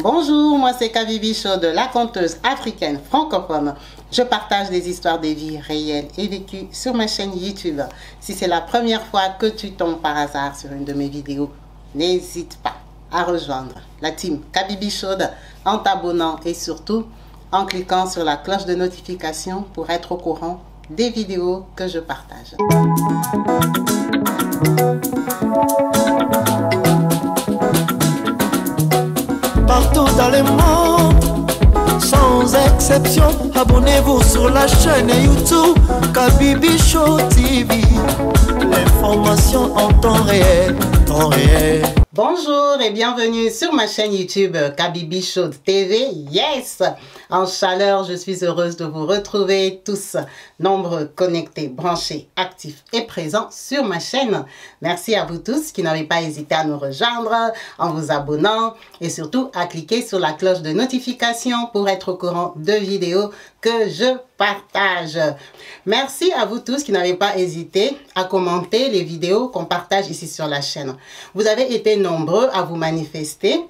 Bonjour, moi c'est Kabibi Chaude, la conteuse africaine francophone. Je partage des histoires de vie réelles et vécues sur ma chaîne YouTube. Si c'est la première fois que tu tombes par hasard sur une de mes vidéos, n'hésite pas à rejoindre la team Kabibi Chaude en t'abonnant et surtout en cliquant sur la cloche de notification pour être au courant des vidéos que je partage. Partout dans le monde, sans exception, abonnez-vous sur la chaîne YouTube Kabibi Chaude TV. L'information en temps réel, temps réel. Bonjour et bienvenue sur ma chaîne YouTube Kabibi Chaude TV. Yes! En chaleur, je suis heureuse de vous retrouver tous, nombreux, connectés, branchés, actifs et présents sur ma chaîne. Merci à vous tous qui n'avez pas hésité à nous rejoindre en vous abonnant et surtout à cliquer sur la cloche de notification pour être au courant de vidéos que je partage. Merci à vous tous qui n'avez pas hésité à commenter les vidéos qu'on partage ici sur la chaîne. Vous avez été nombreux à vous manifester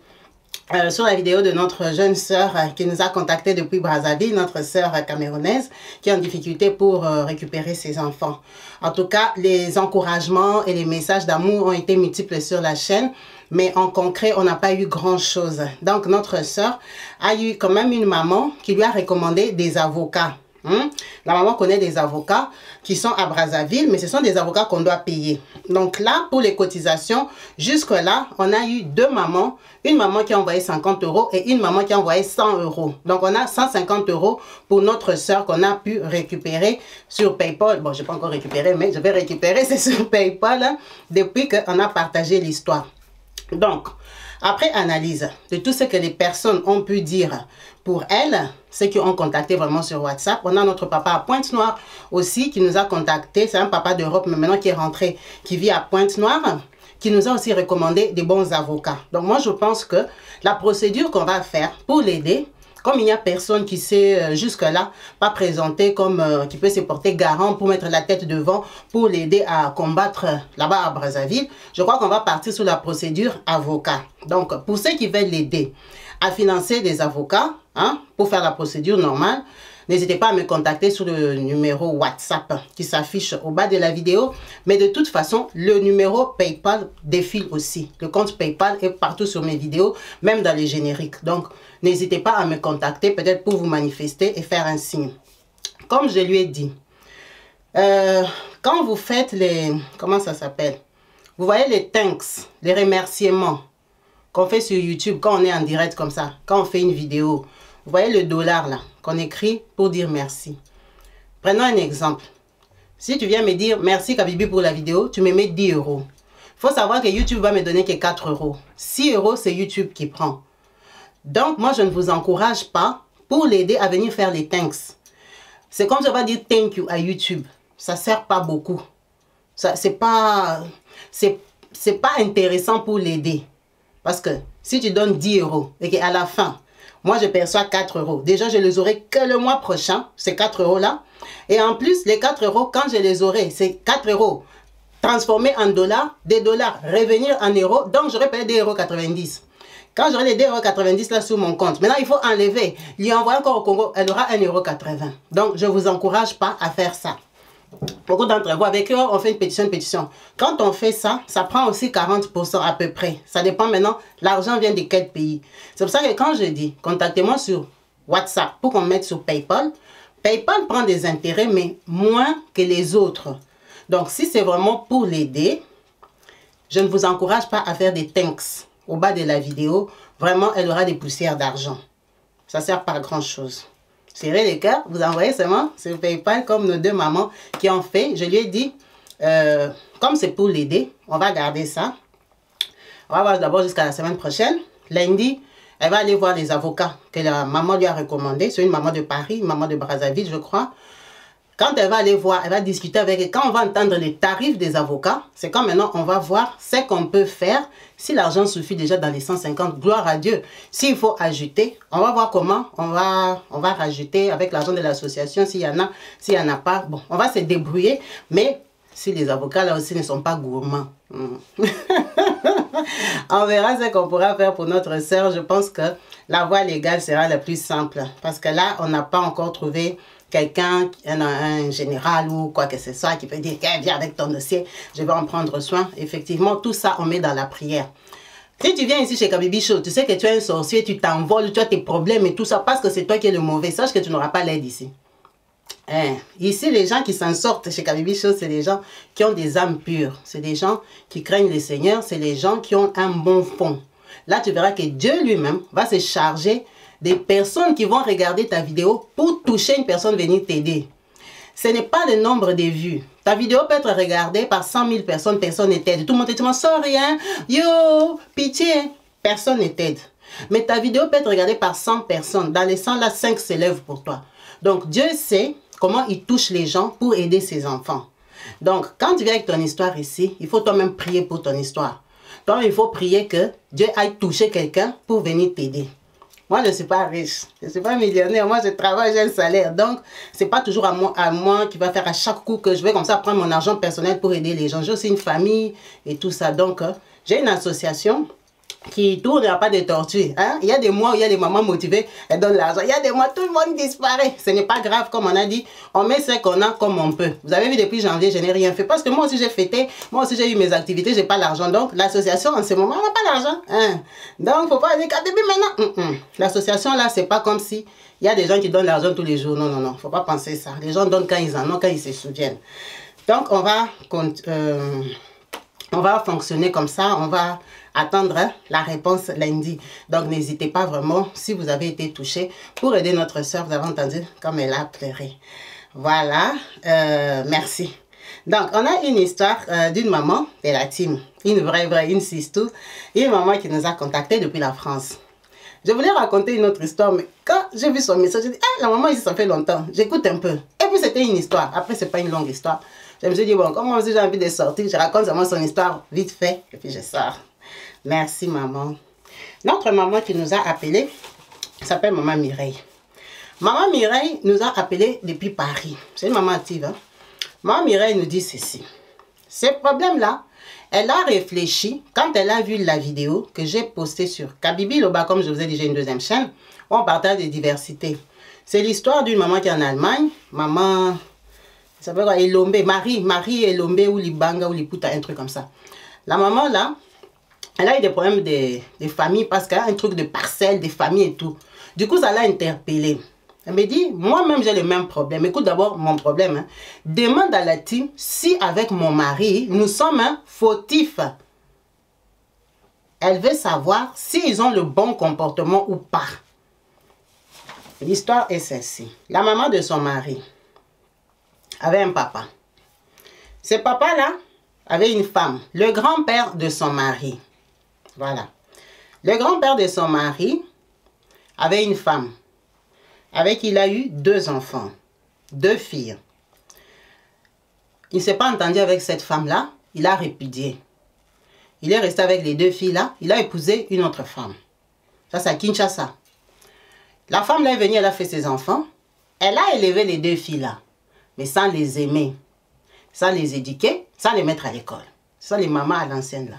sur la vidéo de notre jeune sœur qui nous a contacté depuis Brazzaville, notre sœur camerounaise qui est en difficulté pour récupérer ses enfants. En tout cas, les encouragements et les messages d'amour ont été multiples sur la chaîne, mais en concret, on n'a pas eu grand-chose. Donc, notre sœur a eu quand même une maman qui lui a recommandé des avocats. La maman connaît des avocats qui sont à Brazzaville, mais ce sont des avocats qu'on doit payer. Donc là, pour les cotisations, jusque-là, on a eu deux mamans. Une maman qui a envoyé 50 € et une maman qui a envoyé 100 €. Donc on a 150 € pour notre soeur qu'on a pu récupérer sur PayPal. Bon, je n'ai pas encore récupéré, mais je vais récupérer, c'est sur PayPal, hein, depuis qu'on a partagé l'histoire. Donc, après analyse de tout ce que les personnes ont pu dire pour elles, ceux qui ont contacté vraiment sur WhatsApp, on a notre papa à Pointe-Noire aussi qui nous a contacté. C'est un papa d'Europe, mais maintenant qui est rentré, qui vit à Pointe-Noire, qui nous a aussi recommandé des bons avocats. Donc moi, je pense que la procédure qu'on va faire pour l'aider, comme il n'y a personne qui s'est jusque-là pas présenté comme qui peut se porter garant pour mettre la tête devant pour l'aider à combattre là-bas à Brazzaville, je crois qu'on va partir sur la procédure avocat. Donc, pour ceux qui veulent l'aider à financer des avocats, hein, pour faire la procédure normale, n'hésitez pas à me contacter sur le numéro WhatsApp qui s'affiche au bas de la vidéo. Mais de toute façon, le numéro PayPal défile aussi. Le compte PayPal est partout sur mes vidéos, même dans les génériques. Donc, n'hésitez pas à me contacter, peut-être pour vous manifester et faire un signe. Comme je lui ai dit, quand vous faites les... Comment ça s'appelle? Vous voyez les thanks, les remerciements qu'on fait sur YouTube quand on est en direct comme ça, quand on fait une vidéo. Vous voyez le dollar là, qu'on écrit pour dire merci. Prenons un exemple. Si tu viens me dire merci Kabibi pour la vidéo, tu me mets 10 €. Il faut savoir que YouTube va me donner que 4 €. 6 €, c'est YouTube qui prend. Donc, moi, je ne vous encourage pas pour l'aider à venir faire les thanks. C'est comme je vais dire thank you à YouTube. Ça ne sert pas beaucoup. C'est pas intéressant pour l'aider. Parce que si tu donnes 10 € et qu'à la fin, moi, je perçois 4 €. Déjà, je les aurai que le mois prochain, ces 4 € là. Et en plus, les 4 €, quand je les aurai, c'est 4 € transformés en dollars, des dollars revenir en euros. Donc, j'aurai payé 2,90 €. Quand j'aurai les 2,90 € là sur mon compte, maintenant, il faut enlever. Lui envoyer encore au Congo, elle aura 1,80 €. Donc, je ne vous encourage pas à faire ça. Beaucoup d'entre vous, avec eux, on fait une pétition. Quand on fait ça, ça prend aussi 40% à peu près. Ça dépend maintenant, l'argent vient de quel pays. C'est pour ça que quand je dis, contactez-moi sur WhatsApp pour qu'on mette sur PayPal. PayPal prend des intérêts, mais moins que les autres. Donc, si c'est vraiment pour l'aider, je ne vous encourage pas à faire des thanks au bas de la vidéo. Vraiment, elle aura des poussières d'argent. Ça ne sert pas à grand-chose. Serrez les cœurs, vous envoyez seulement sur PayPal comme nos deux mamans qui ont fait. Je lui ai dit, comme c'est pour l'aider, on va garder ça. On va voir d'abord jusqu'à la semaine prochaine. Lundi, elle va aller voir les avocats que la maman lui a recommandés. C'est une maman de Paris, une maman de Brazzaville, je crois. Quand elle va aller voir, elle va discuter avec eux. Quand on va entendre les tarifs des avocats, c'est quand maintenant on va voir ce qu'on peut faire. Si l'argent suffit déjà dans les 150, gloire à Dieu. S'il faut ajouter, on va voir comment on va rajouter avec l'argent de l'association. S'il y en a pas, bon, on va se débrouiller. Mais si les avocats là aussi ne sont pas gourmands. On verra ce qu'on pourra faire pour notre sœur. Je pense que la voie légale sera la plus simple. Parce que là, on n'a pas encore trouvé quelqu'un, un général ou quoi que ce soit, qui peut dire, viens avec ton dossier, je vais en prendre soin. Effectivement, tout ça, on met dans la prière. Si tu viens ici chez Kabibi Show, tu sais que tu es un sorcier, tu t'envoles, tu as tes problèmes et tout ça, parce que c'est toi qui es le mauvais. Sache que tu n'auras pas l'aide ici. Ici, les gens qui s'en sortent chez Kabibi Show, c'est des gens qui ont des âmes pures. C'est des gens qui craignent le Seigneur. C'est les gens qui ont un bon fond. Là, tu verras que Dieu lui-même va se charger des personnes qui vont regarder ta vidéo pour toucher une personne, venir t'aider. Ce n'est pas le nombre de vues. Ta vidéo peut être regardée par 100 000 personnes, personne ne t'aide. Tout le monde te dit, sorry, hein, yo, pitié, personne ne t'aide. Mais ta vidéo peut être regardée par 100 personnes. Dans les 100, là, 5 s'élèvent pour toi. Donc, Dieu sait comment il touche les gens pour aider ses enfants. Donc, quand tu viens avec ton histoire ici, il faut toi-même prier pour ton histoire. Donc, il faut prier que Dieu aille toucher quelqu'un pour venir t'aider. Moi, je ne suis pas riche, je ne suis pas millionnaire. Moi, je travaille, j'ai un salaire. Donc, ce n'est pas toujours à moi qui va faire à chaque coup que je vais comme ça prendre mon argent personnel pour aider les gens. J'ai aussi une famille et tout ça. Donc, j'ai une association qui tourne, il n'y a pas de tortue. Hein? Il y a des mois où il y a des mamans motivées, elles donnent l'argent. Il y a des mois, tout le monde disparaît. Ce n'est pas grave, comme on a dit. On met ce qu'on a comme on peut. Vous avez vu, depuis janvier, je n'ai rien fait. Parce que moi aussi, j'ai fêté. Moi aussi, j'ai eu mes activités. Je n'ai pas l'argent. Donc, l'association, en ce moment, on n'a pas l'argent. Hein? Donc, il ne faut pas dire qu'à début maintenant. L'association, là, ce n'est pas comme si il y a des gens qui donnent l'argent tous les jours. Non, non, non. Il ne faut pas penser ça. Les gens donnent quand ils en ont, quand ils se souviennent. Donc, on va fonctionner comme ça. On va attendre la réponse lundi. Donc, n'hésitez pas vraiment, si vous avez été touché, pour aider notre soeur. Vous avez entendu comme elle a pleuré. Voilà. Merci. Donc, on a une histoire d'une maman de la team. Une vraie, une sistou. Une maman qui nous a contactés depuis la France. Je voulais raconter une autre histoire, mais quand j'ai vu son message, j'ai dit, ah, la maman ici, ça fait longtemps. J'écoute un peu. Et puis, c'était une histoire. Après, c'est pas une longue histoire. Je me suis dit, bon, comme moi aussi j'ai envie de sortir, je raconte seulement son histoire vite fait, et puis je sors. Merci, maman. Notre maman qui nous a appelés s'appelle Maman Mireille. Maman Mireille nous a appelés depuis Paris. C'est une maman active. Hein? Maman Mireille nous dit ceci. Ce problème-là, elle a réfléchi quand elle a vu la vidéo que j'ai postée sur Kabibi Loba, comme je vous ai dit, j'ai une deuxième chaîne, où on partage des diversités. C'est l'histoire d'une maman qui est en Allemagne. Maman, ça s'appelle quoi? Elombe, Marie Elombe ou Libanga ou Liputa, un truc comme ça. La maman là, elle a eu des problèmes de famille parce qu'elle a un truc de parcelle, de famille et tout. Du coup, ça l'a interpellée. Elle me dit, moi-même j'ai le même problème. Écoute d'abord mon problème. Hein. Demande à la team si avec mon mari, nous sommes fautifs. Elle veut savoir s'ils ont le bon comportement ou pas. L'histoire est celle-ci. La maman de son mari avait un papa. Ce papa-là avait une femme. Le grand-père de son mari. Voilà. Le grand-père de son mari avait une femme avec qui il a eu 2 enfants, 2 filles. Il ne s'est pas entendu avec cette femme-là, il a répudié. Il est resté avec les 2 filles-là, il a épousé une autre femme. Ça, c'est à Kinshasa. La femme là est venue, elle a fait ses enfants, elle a élevé les 2 filles-là, mais sans les aimer, sans les éduquer, sans les mettre à l'école. Ce sont les mamans à l'ancienne là.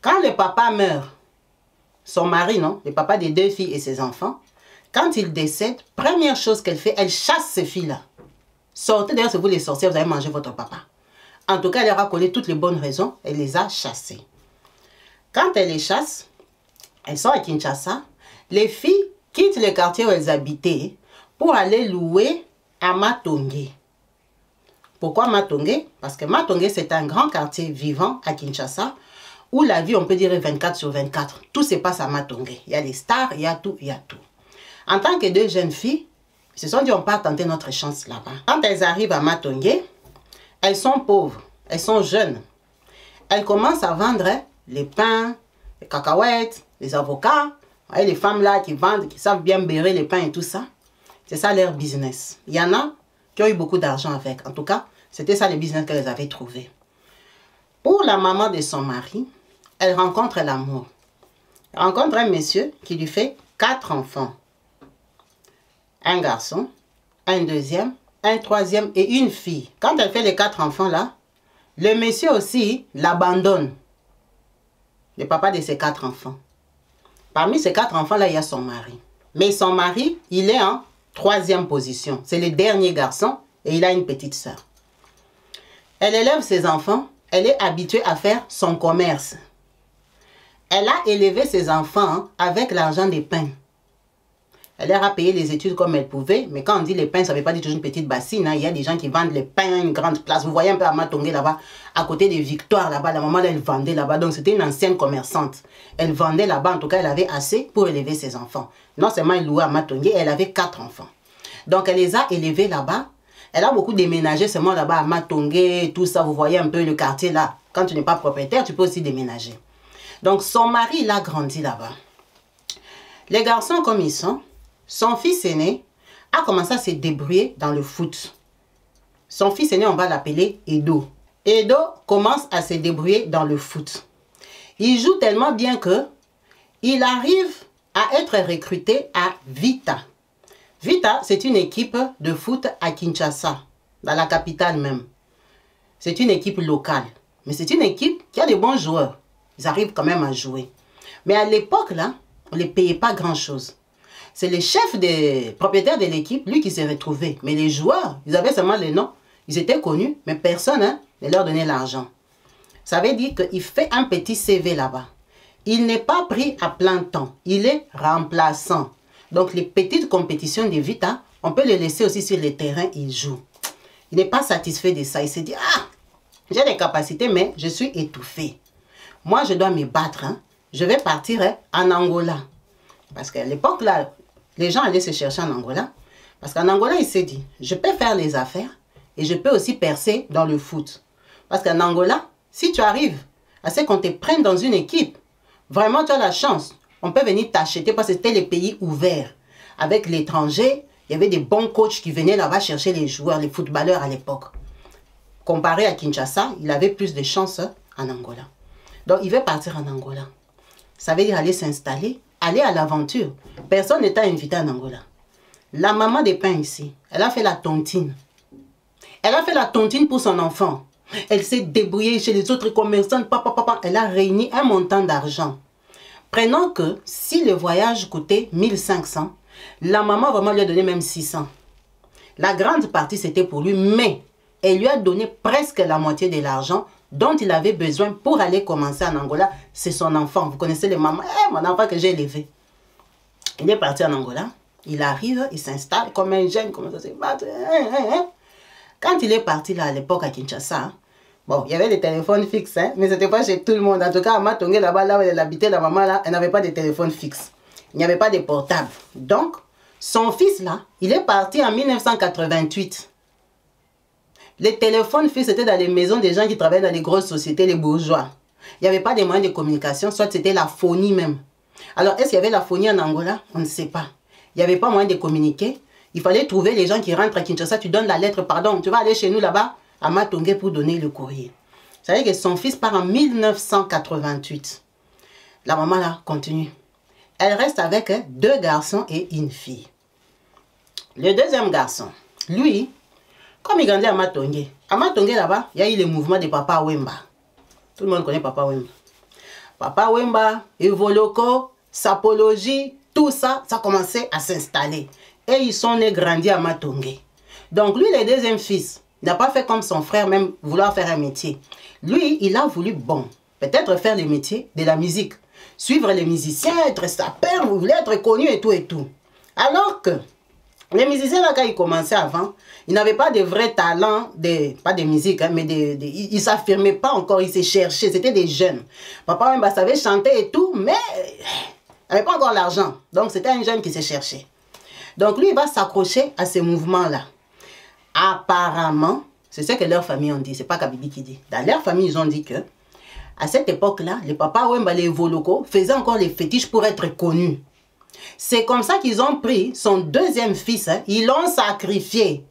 Quand le papa meurt, son mari, non, le papa des 2 filles et ses enfants, quand il décède, première chose qu'elle fait, elle chasse ces filles-là. Sortez, d'ailleurs, c'est vous les sorciers, vous avez mangé votre papa. En tout cas, elle leur a collé toutes les bonnes raisons, elle les a chassées. Quand elle les chasse, elles sont à Kinshasa, les filles quittent le quartier où elles habitaient pour aller louer à Matongé. Pourquoi Matongé? Parce que Matongé, c'est un grand quartier vivant à Kinshasa, où la vie, on peut dire 24/24. Tout se passe à Matongé. Il y a les stars, il y a tout, il y a tout. En tant que 2 jeunes filles, ils se sont dit, on part tenter notre chance là-bas. Quand elles arrivent à Matongé, elles sont pauvres, elles sont jeunes. Elles commencent à vendre les pains, les cacahuètes, les avocats. Vous voyez, les femmes là qui vendent, qui savent bien bérer les pains et tout ça. C'est ça leur business. Il y en a qui ont eu beaucoup d'argent avec. En tout cas, c'était ça le business qu'elles avaient trouvé. Pour la maman de son mari, elle rencontre l'amour. Elle rencontre un monsieur qui lui fait 4 enfants. Un garçon, un deuxième un troisième et une fille. Quand elle fait les 4 enfants là, le monsieur aussi l'abandonne. Le papa de ses 4 enfants. Parmi ces 4 enfants là, il y a son mari. Mais son mari, il est en 3e position. C'est le dernier garçon et il a une petite sœur. Elle élève ses enfants. Elle est habituée à faire son commerce. Elle a élevé ses enfants avec l'argent des pains. Elle leur a payé les études comme elle pouvait. Mais quand on dit les pains, ça ne veut pas dire toujours une petite bassine. Hein. Il y a des gens qui vendent les pains à une grande place. Vous voyez un peu à Matongé là-bas, à côté des Victoires là-bas. La maman, elle vendait là-bas. Donc c'était une ancienne commerçante. Elle vendait là-bas. En tout cas, elle avait assez pour élever ses enfants. Non seulement elle louait à Matongé, elle avait 4 enfants. Donc elle les a élevés là-bas. Elle a beaucoup déménagé seulement là-bas à Matongé, tout ça. Vous voyez un peu le quartier là. Quand tu n'es pas propriétaire, tu peux aussi déménager. Donc son mari, il a grandi là-bas. Les garçons comme ils sont, son fils aîné a commencé à se débrouiller dans le foot. Son fils aîné, on va l'appeler Edo. Edo commence à se débrouiller dans le foot. Il joue tellement bien que il arrive à être recruté à Vita. Vita, c'est une équipe de foot à Kinshasa, dans la capitale même. C'est une équipe locale. Mais c'est une équipe qui a de bons joueurs. Ils arrivent quand même à jouer. Mais à l'époque, là, on ne les payait pas grand-chose. C'est le chef des propriétaires de l'équipe, lui qui s'est retrouvé. Mais les joueurs, ils avaient seulement les noms. Ils étaient connus, mais personne ne leur donnait l'argent. Ça veut dire qu'il fait un petit CV là-bas. Il n'est pas pris à plein temps. Il est remplaçant. Donc les petites compétitions de Vita, on peut les laisser aussi sur le terrain, il joue. Il n'est pas satisfait de ça. Il se dit, ah, j'ai des capacités, mais je suis étouffé. Moi, je dois me battre. Hein. Je vais partir en Angola. Parce qu'à l'époque, là, les gens allaient se chercher en Angola. Parce qu'en Angola, il s'est dit, je peux faire les affaires et je peux aussi percer dans le foot. Parce qu'en Angola, si tu arrives à ce qu'on te prenne dans une équipe, vraiment, tu as la chance. On peut venir t'acheter parce que c'était les pays ouverts. Avec l'étranger, il y avait des bons coachs qui venaient là-bas chercher les joueurs, les footballeurs à l'époque. Comparé à Kinshasa, il avait plus de chances en Angola. Donc, il veut partir en Angola. Ça veut dire aller s'installer, aller à l'aventure. Personne n'était invité en Angola. La maman des pains ici, elle a fait la tontine. Elle a fait la tontine pour son enfant. Elle s'est débrouillée chez les autres commerçants. Elle a réuni un montant d'argent. Prenons que si le voyage coûtait 1500, la maman vraiment lui a donné même 600. La grande partie c'était pour lui, mais elle lui a donné presque la moitié de l'argent dont il avait besoin pour aller commencer en Angola. C'est son enfant. Vous connaissez les mamans. Mon enfant que j'ai élevé. Il est parti en Angola. Il arrive, il s'installe comme un jeune, commence à se battre. Quand il est parti là à l'époque à Kinshasa, bon, il y avait des téléphones fixes, hein, mais ce n'était pas chez tout le monde. En tout cas, à Matongé, là-bas, là où elle habitait, la maman, là, elle n'avait pas de téléphone fixe. Il n'y avait pas de portable. Donc, son fils, là, il est parti en 1988. Les téléphones fixes, c'était dans les maisons des gens qui travaillaient dans les grosses sociétés, les bourgeois. Il n'y avait pas de moyens de communication, soit c'était la phonie même. Alors, est-ce qu'il y avait la phonie en Angola? On ne sait pas. Il n'y avait pas moyen de communiquer. Il fallait trouver les gens qui rentrent à Kinshasa. Tu donnes la lettre, pardon, tu vas aller chez nous là-bas, à Matongé pour donner le courrier. Ça veut dire que son fils part en 1988. La maman là continue. Elle reste avec 2 garçons et une fille. Le deuxième garçon, lui, comme il grandit à Matongé là-bas, il y a eu le mouvement de Papa Wemba. Tout le monde connaît Papa Wemba. Papa Wemba, Evoloko, Sapologie, tout ça, ça commençait à s'installer. Et ils sont nés grandis à Matongé. Donc lui, le deuxième fils, il n'a pas fait comme son frère, même vouloir faire un métier. Lui, il a voulu, bon, peut-être faire le métier de la musique. Suivre les musiciens, être sapeur, vous voulez être connu et tout et tout. Alors que les musiciens, là, quand ils commençaient avant, ils n'avaient pas de vrai talent, pas de musique, hein, mais ils ne s'affirmaient pas encore, ils se cherchaient, c'était des jeunes. Papa même savait chanter et tout, mais il n'avait pas encore l'argent. Donc c'était un jeune qui se cherchait. Donc lui, il va s'accrocher à ces mouvements-là. Apparemment, c'est ce que leur famille ont dit, c'est pas Kabibi qui dit. Dans leur famille, ils ont dit que à cette époque-là, les papas Wemba, les Voloko, faisaient encore les fétiches pour être connus. C'est comme ça qu'ils ont pris son deuxième fils, hein, ils l'ont sacrifié.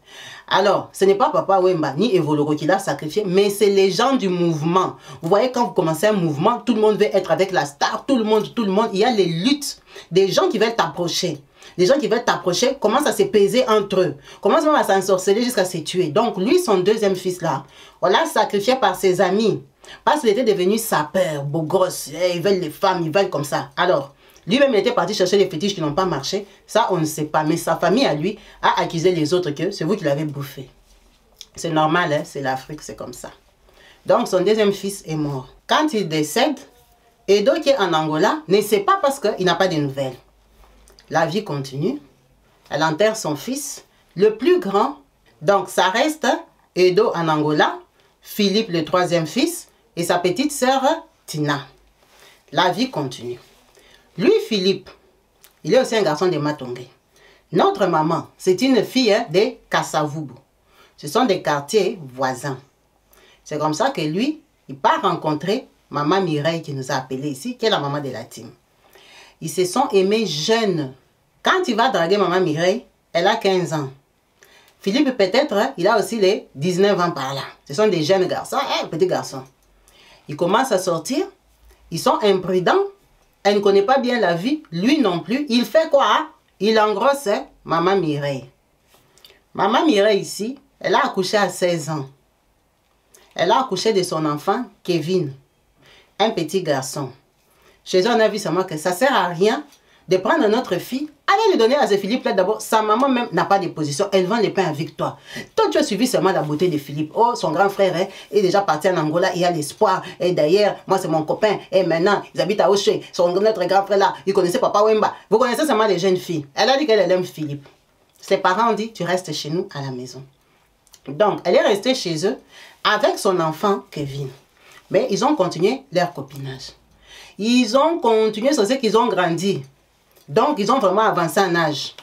Alors, ce n'est pas Papa Wemba ni Evoloro qui l'a sacrifié, mais c'est les gens du mouvement. Vous voyez, quand vous commencez un mouvement, tout le monde veut être avec la star, tout le monde, il y a les luttes des gens qui veulent t'approcher. Les gens qui veulent t'approcher commencent à se peser entre eux, commencent même à s'ensorceler jusqu'à se tuer. Donc, lui, son deuxième fils-là, on l'a sacrifié par ses amis, parce qu'il était devenu sapeur, beau gosse, ils veulent les femmes, ils veulent comme ça. Alors, lui-même, il était parti chercher les fétiches qui n'ont pas marché. Ça, on ne sait pas. Mais sa famille, à lui, a accusé les autres que c'est vous qui l'avez bouffé. C'est normal, hein? C'est l'Afrique, c'est comme ça. Donc, son deuxième fils est mort. Quand il décède, Edo, qui est en Angola, ne sait pas parce qu'il n'a pas de nouvelles. La vie continue. Elle enterre son fils, le plus grand. Donc, ça reste Edo en Angola, Philippe, le troisième fils, et sa petite sœur, Tina. La vie continue. Lui, Philippe, il est aussi un garçon de Matongé. Notre maman, c'est une fille de Kassavubu. Ce sont des quartiers voisins. C'est comme ça que lui, il part rencontrer maman Mireille qui nous a appelés ici, qui est la maman de la team. Ils se sont aimés jeunes. Quand il va draguer maman Mireille, elle a 15 ans. Philippe, peut-être, il a aussi les 19 ans par là. Ce sont des jeunes garçons, petits garçons. Ils commencent à sortir, ils sont imprudents. Elle ne connaît pas bien la vie, lui non plus. Il fait quoi? Il engrosse maman Mireille. Maman Mireille ici, elle a accouché à 16 ans. Elle a accouché de son enfant, Kevin, un petit garçon. Chez eux, on a vu seulement que ça ne sert à rien de prendre notre fille, allez lui donner à ce Philippe là d'abord. Sa maman même n'a pas de position, elle vend les pains avec toi. Toi, tu as suivi seulement la beauté de Philippe. Oh, son grand frère est déjà parti en Angola, il y a l'espoir. Et d'ailleurs, moi c'est mon copain. Et maintenant, ils habitent à Oché. Notre grand frère là, il connaissait Papa Wemba. Vous connaissez seulement les jeunes filles. Elle a dit qu'elle aime Philippe. Ses parents ont dit, tu restes chez nous à la maison. Donc, elle est restée chez eux avec son enfant Kevin. Mais ils ont continué leur copinage. Ils ont continué, c'est ce qu'ils ont grandi. Donc, ils ont vraiment avancé en âge.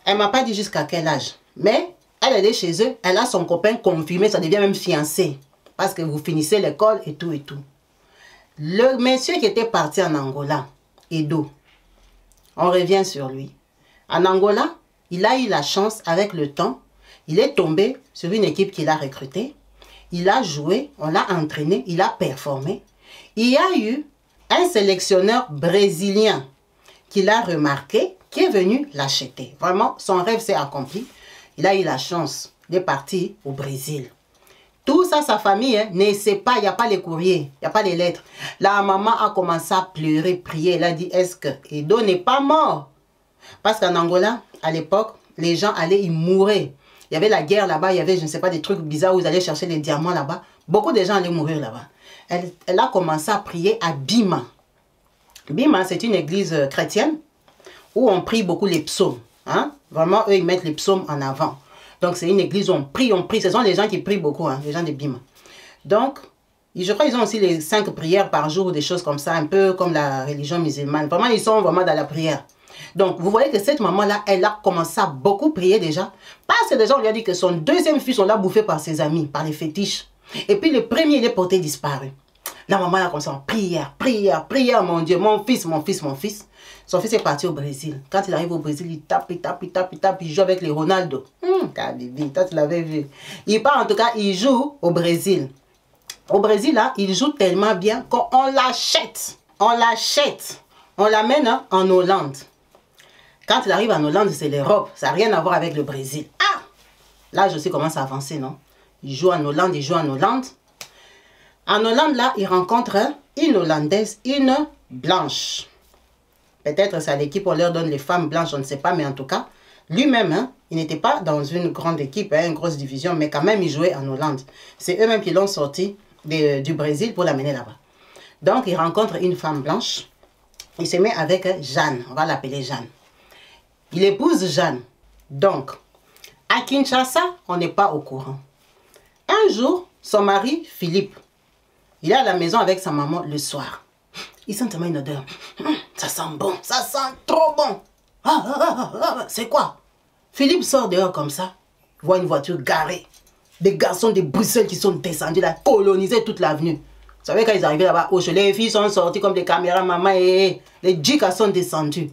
Elle ne m'a pas dit jusqu'à quel âge. Mais, elle est chez eux, elle a son copain confirmé, ça devient même fiancé. Parce que vous finissez l'école et tout et tout. Le monsieur qui était parti en Angola, Edo, on revient sur lui. En Angola, il a eu la chance avec le temps. Il est tombé sur une équipe qu'il a recrutée. Il a joué, on l'a entraîné, il a performé. Il y a eu un sélectionneur brésilien qui l'a remarqué, qui est venu l'acheter. Vraiment, son rêve s'est accompli. Il a eu la chance de partir au Brésil. Tout ça, sa famille ne sait pas, il n'y a pas les courriers, il n'y a pas les lettres. La maman a commencé à pleurer, prier. Elle a dit, est-ce que Edo n'est pas mort? Parce qu'en Angola, à l'époque, les gens allaient y mourir. Il y avait la guerre là-bas, il y avait, je ne sais pas, des trucs bizarres où ils allaient chercher les diamants là-bas. Beaucoup de gens allaient mourir là-bas. Elle a commencé à prier à Bima. Bima, c'est une église chrétienne où on prie beaucoup les psaumes. Hein? Vraiment, eux, ils mettent les psaumes en avant. Donc, c'est une église où on prie. Ce sont les gens qui prient beaucoup, hein, les gens de Bima. Donc, je crois qu'ils ont aussi les 5 prières par jour ou des choses comme ça, un peu comme la religion musulmane. Vraiment, ils sont vraiment dans la prière. Donc, vous voyez que cette maman-là, elle a commencé à beaucoup prier déjà. Parce que déjà, on lui a dit que son deuxième fils, on l'a bouffé par ses amis, par les fétiches. Et puis, le premier, il est porté disparu. La maman a commencé en prière, prière, prière, mon Dieu, mon fils, mon fils, mon fils. Son fils est parti au Brésil. Quand il arrive au Brésil, il tape, il tape, il tape, il tape, il joue avec les Ronaldo. Kabibi, toi tu l'avais vu. Il part en tout cas, il joue au Brésil. Au Brésil, là, il joue tellement bien qu'on l'achète. On l'achète. On l'amène en Hollande. Quand il arrive en Hollande, c'est l'Europe. Ça n'a rien à voir avec le Brésil. Ah! Là, je sais comment ça avance, non? Il joue en Hollande, il joue en Hollande. En Hollande, là, il rencontre une Hollandaise, une blanche. Peut-être c'est à l'équipe, on leur donne les femmes blanches, on ne sait pas, mais en tout cas, lui-même, hein, il n'était pas dans une grande équipe, hein, une grosse division, mais quand même, il jouait en Hollande. C'est eux-mêmes qui l'ont sorti du Brésil pour l'amener là-bas. Donc, il rencontre une femme blanche. Il se met avec Jeanne, on va l'appeler Jeanne. Il épouse Jeanne. Donc, à Kinshasa, on n'est pas au courant. Un jour, son mari, Philippe, il est à la maison avec sa maman le soir. Il sent tellement une odeur. Ça sent bon, ça sent trop bon. C'est quoi? Philippe sort dehors comme ça, voit une voiture garée. Des garçons de Bruxelles qui sont descendus là, coloniser toute l'avenue. Vous savez, quand ils arrivaient là-bas, les filles sont sorties comme des caméras, maman, et les djikas sont descendus.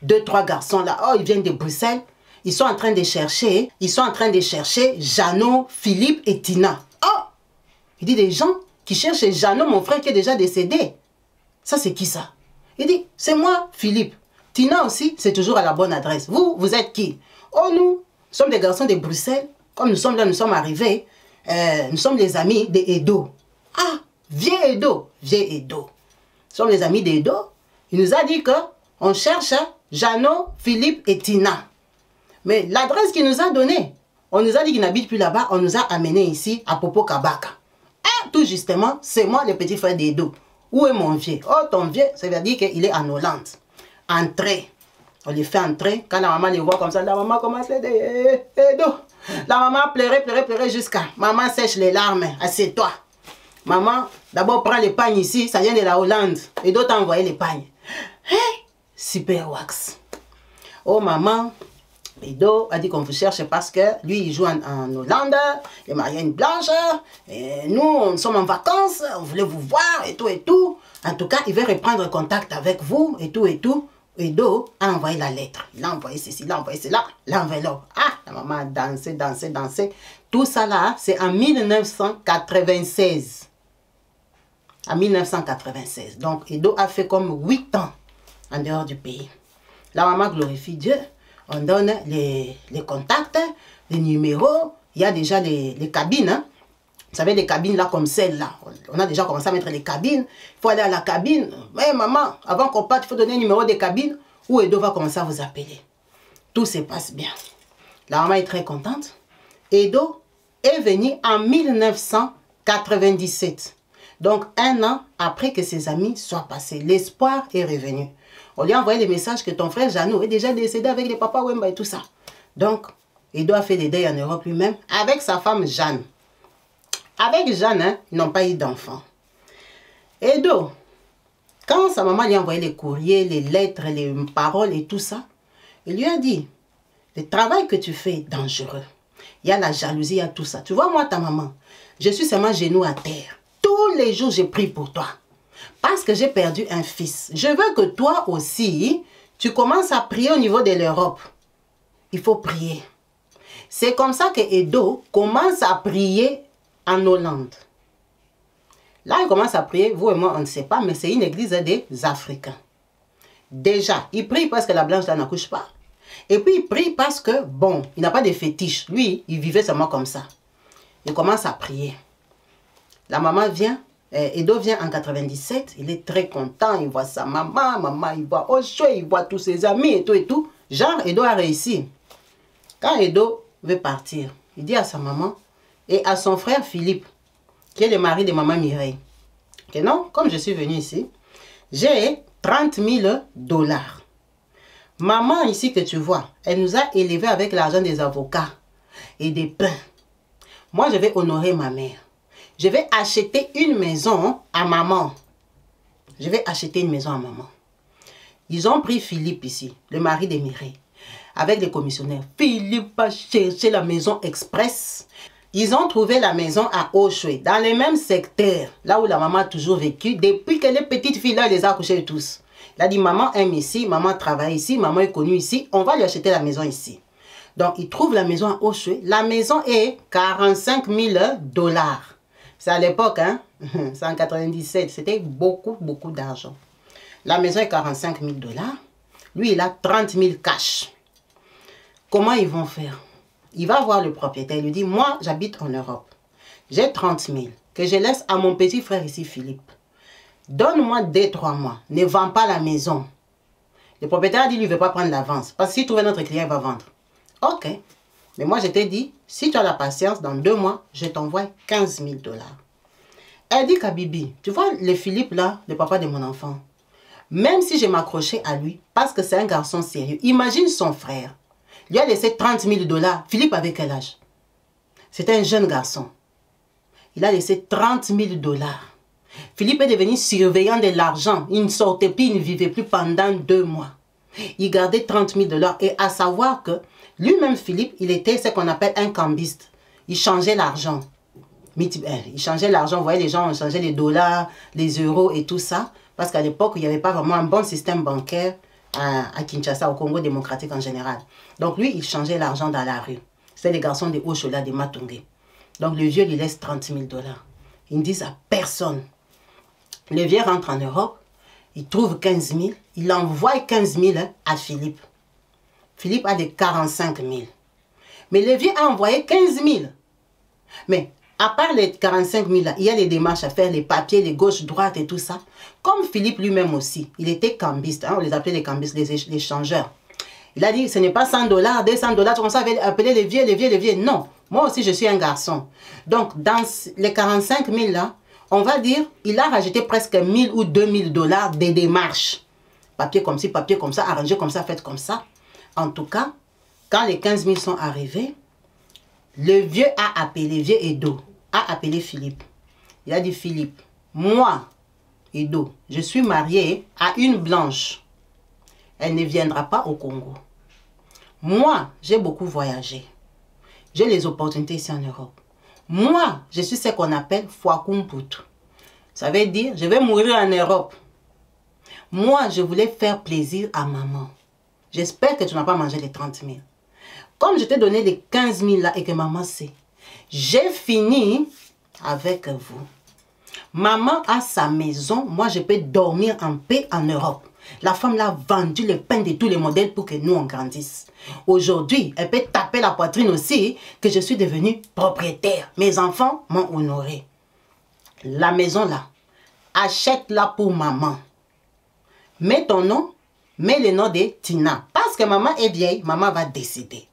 2, 3 garçons là, oh, ils viennent de Bruxelles. ils sont en train de chercher, Jeannot, Philippe et Tina. Oh! Il dit, des gens qui cherchent Jeannot, mon frère qui est déjà décédé. Ça, c'est qui ça? Il dit, c'est moi, Philippe. Tina aussi, c'est toujours à la bonne adresse. Vous, vous êtes qui? Oh, nous sommes des garçons de Bruxelles. Comme nous sommes là, nous sommes arrivés. Nous sommes les amis des Edo. Ah, vieux Edo. Nous sommes les amis des Edo. Il nous a dit qu'on cherche Jeannot, Philippe et Tina. Mais l'adresse qu'il nous a donnée, on nous a dit qu'il n'habite plus là-bas. On nous a amenés ici à Popo Kabaka. Ah, tout justement, c'est moi le petit frère d'Edo. Où est mon vieux? Oh, ton vieux, ça veut dire qu'il est en Hollande. Entrer. On les fait entrer. Quand la maman les voit comme ça, la maman commence à dire Edo. La maman pleurait jusqu'à. Maman sèche les larmes. Assieds-toi. Maman, d'abord prends les pagnes ici. Ça vient de la Hollande. Edo t'a envoyé les pagnes. Hey, super wax. Oh maman, Edo a dit qu'on vous cherche parce que lui il joue en Hollande. Il est marié à une blanche. Et nous, on sommes en vacances. On voulait vous voir et tout et tout. En tout cas, il veut reprendre contact avec vous et tout et tout. Edo a envoyé la lettre. Il a envoyé ceci, il a envoyé cela, l'enveloppe. Ah, la maman a dansé. Tout ça là, c'est en 1996. En 1996. Donc, Edo a fait comme 8 ans en dehors du pays. La maman glorifie Dieu. On donne les contacts, les numéros. Il y a déjà les cabines. Hein. Vous savez, les cabines là comme celle-là. On a déjà commencé à mettre les cabines. Il faut aller à la cabine. Mais maman, avant qu'on parte, il faut donner le numéro des cabines où Edo va commencer à vous appeler. Tout se passe bien. La maman est très contente. Edo est venu en 1997. Donc, 1 an après que ses amis soient passés. L'espoir est revenu. On lui a envoyé des messages que ton frère Jeannot est déjà décédé avec les papas Wemba et tout ça. Donc, Edo a fait des deuils en Europe lui-même avec sa femme Jeanne. Avec Jeanne, hein, ils n'ont pas eu d'enfant. Edo, quand sa maman lui a envoyé les courriers, les lettres, les paroles et tout ça, il lui a dit, le travail que tu fais est dangereux. Il y a la jalousie, il y a tout ça. Tu vois, moi, ta maman, je suis seulement genou à terre. Tous les jours, je prie pour toi. Parce que j'ai perdu un fils. Je veux que toi aussi, tu commences à prier au niveau de l'Europe. Il faut prier. C'est comme ça que Edo commence à prier en Hollande. Là, il commence à prier. Vous et moi, on ne sait pas, mais c'est une église des Africains. Déjà, il prie parce que la blanche là n'accouche pas. Et puis, il prie parce que, bon, il n'a pas de fétiche. Lui, il vivait seulement comme ça. Il commence à prier. La maman vient. Edo vient en 97, il est très content, il voit sa maman, il voit Osho, il voit tous ses amis et tout. Genre, Edo a réussi. Quand Edo veut partir, il dit à sa maman et à son frère Philippe, qui est le mari de maman Mireille, que non, comme je suis venu ici, j'ai 30 000 $. Maman ici que tu vois, elle nous a élevés avec l'argent des avocats et des pains. Moi, je vais honorer ma mère. Je vais acheter une maison à maman. Je vais acheter une maison à maman. Ils ont pris Philippe ici, le mari de Mireille, avec les commissionnaires. Philippe a cherché la maison express. Ils ont trouvé la maison à Oshwe, dans le même secteur, là où la maman a toujours vécu. Depuis que les petites filles là, les a accouchées tous. Il a dit, maman aime ici, maman travaille ici, maman est connue ici. On va lui acheter la maison ici. Donc, ils trouvent la maison à Oshwe. La maison est 45 000 $. C'est à l'époque, hein? C'est en 97. C'était beaucoup d'argent. La maison est 45 000 $. Lui, il a 30 000 cash. Comment ils vont faire? Il va voir le propriétaire. Il lui dit, moi, j'habite en Europe. J'ai 30 000 que je laisse à mon petit frère ici, Philippe. Donne-moi 2-3 mois. Ne vends pas la maison. Le propriétaire a dit, lui, il ne veut pas prendre l'avance. Parce que s'il trouve un autre client, il va vendre. Ok. Mais moi, je t'ai dit, si tu as la patience, dans 2 mois, je t'envoie 15 000 $. Elle dit, Kabibi, tu vois le Philippe là, le papa de mon enfant, même si je m'accrochais à lui, parce que c'est un garçon sérieux, imagine son frère, lui a laissé 30 000 $. Philippe avait quel âge? C'était un jeune garçon. Il a laissé 30 000 $. Philippe est devenu surveillant de l'argent. Il ne sortait plus, il ne vivait plus pendant 2 mois. Il gardait 30 000 $. Et à savoir que lui-même, Philippe, il était ce qu'on appelle un cambiste. Il changeait l'argent. Il changeait l'argent. Vous voyez, les gens ont changé les dollars, les euros et tout ça. Parce qu'à l'époque, il n'y avait pas vraiment un bon système bancaire à Kinshasa, au Congo démocratique en général. Donc lui, il changeait l'argent dans la rue. C'est les garçons de Oshola, de Matungé. Donc le vieux lui laisse 30 000 $. Ils ne disent à personne. Le vieux rentre en Europe, il trouve 15 000, il envoie 15 000 à Philippe. Philippe a des 45 000. Mais le vieux a envoyé 15 000. Mais à part les 45 000 là, il y a les démarches à faire, les papiers, les gauches-droites et tout ça. Comme Philippe lui-même aussi, il était cambiste, hein, on les appelait les cambistes, les changeurs. Il a dit, ce n'est pas 100 $, 200 $, comme ça, appeler les vieux. Non, moi aussi je suis un garçon. Donc dans les 45 000 là, on va dire, il a rajouté presque 1 000 ou 2 000 $ des démarches. Papier comme ci, papier comme ça, arrangé comme ça, fait comme ça. En tout cas, quand les 15 000 sont arrivés, le vieux a appelé, vieux Edo, a appelé Philippe. Il a dit, Philippe, moi, Edo, je suis marié à une blanche. Elle ne viendra pas au Congo. Moi, j'ai beaucoup voyagé. J'ai les opportunités ici en Europe. Moi, je suis ce qu'on appelle Fwakumputu. Ça veut dire, je vais mourir en Europe. Moi, je voulais faire plaisir à maman. J'espère que tu n'as pas mangé les 30 000. Comme je t'ai donné les 15 000 là et que maman sait, j'ai fini avec vous. Maman a sa maison, moi je peux dormir en paix en Europe. La femme l'a vendu le pain de tous les modèles pour que nous on grandisse. Aujourd'hui, elle peut taper la poitrine aussi que je suis devenue propriétaire. Mes enfants m'ont honoré. La maison là, achète-la pour maman. Mets ton nom, mets le nom de Tina. Parce que maman est vieille, maman va décéder.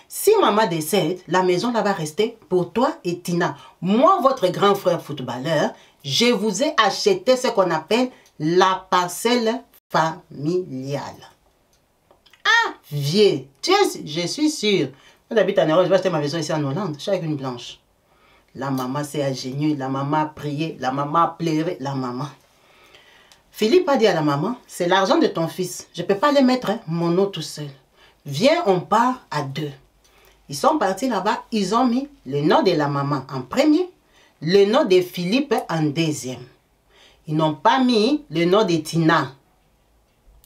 Si maman décède, la maison là va rester pour toi et Tina. Moi, votre grand frère footballeur, je vous ai acheté ce qu'on appelle la parcelle familiale. Ah, vieux, je suis sûr. Quand j'habite en Europe, je vais acheter ma maison ici en Hollande. Je suis avec une blanche. La maman s'est agenouillée, la maman a prié, la maman a pleuré, la maman. Philippe a dit à la maman, c'est l'argent de ton fils. Je ne peux pas les mettre mon nom tout seul. Viens, on part à deux. Ils sont partis là-bas, ils ont mis le nom de la maman en premier, le nom de Philippe en deuxième. Ils n'ont pas mis le nom de Tina.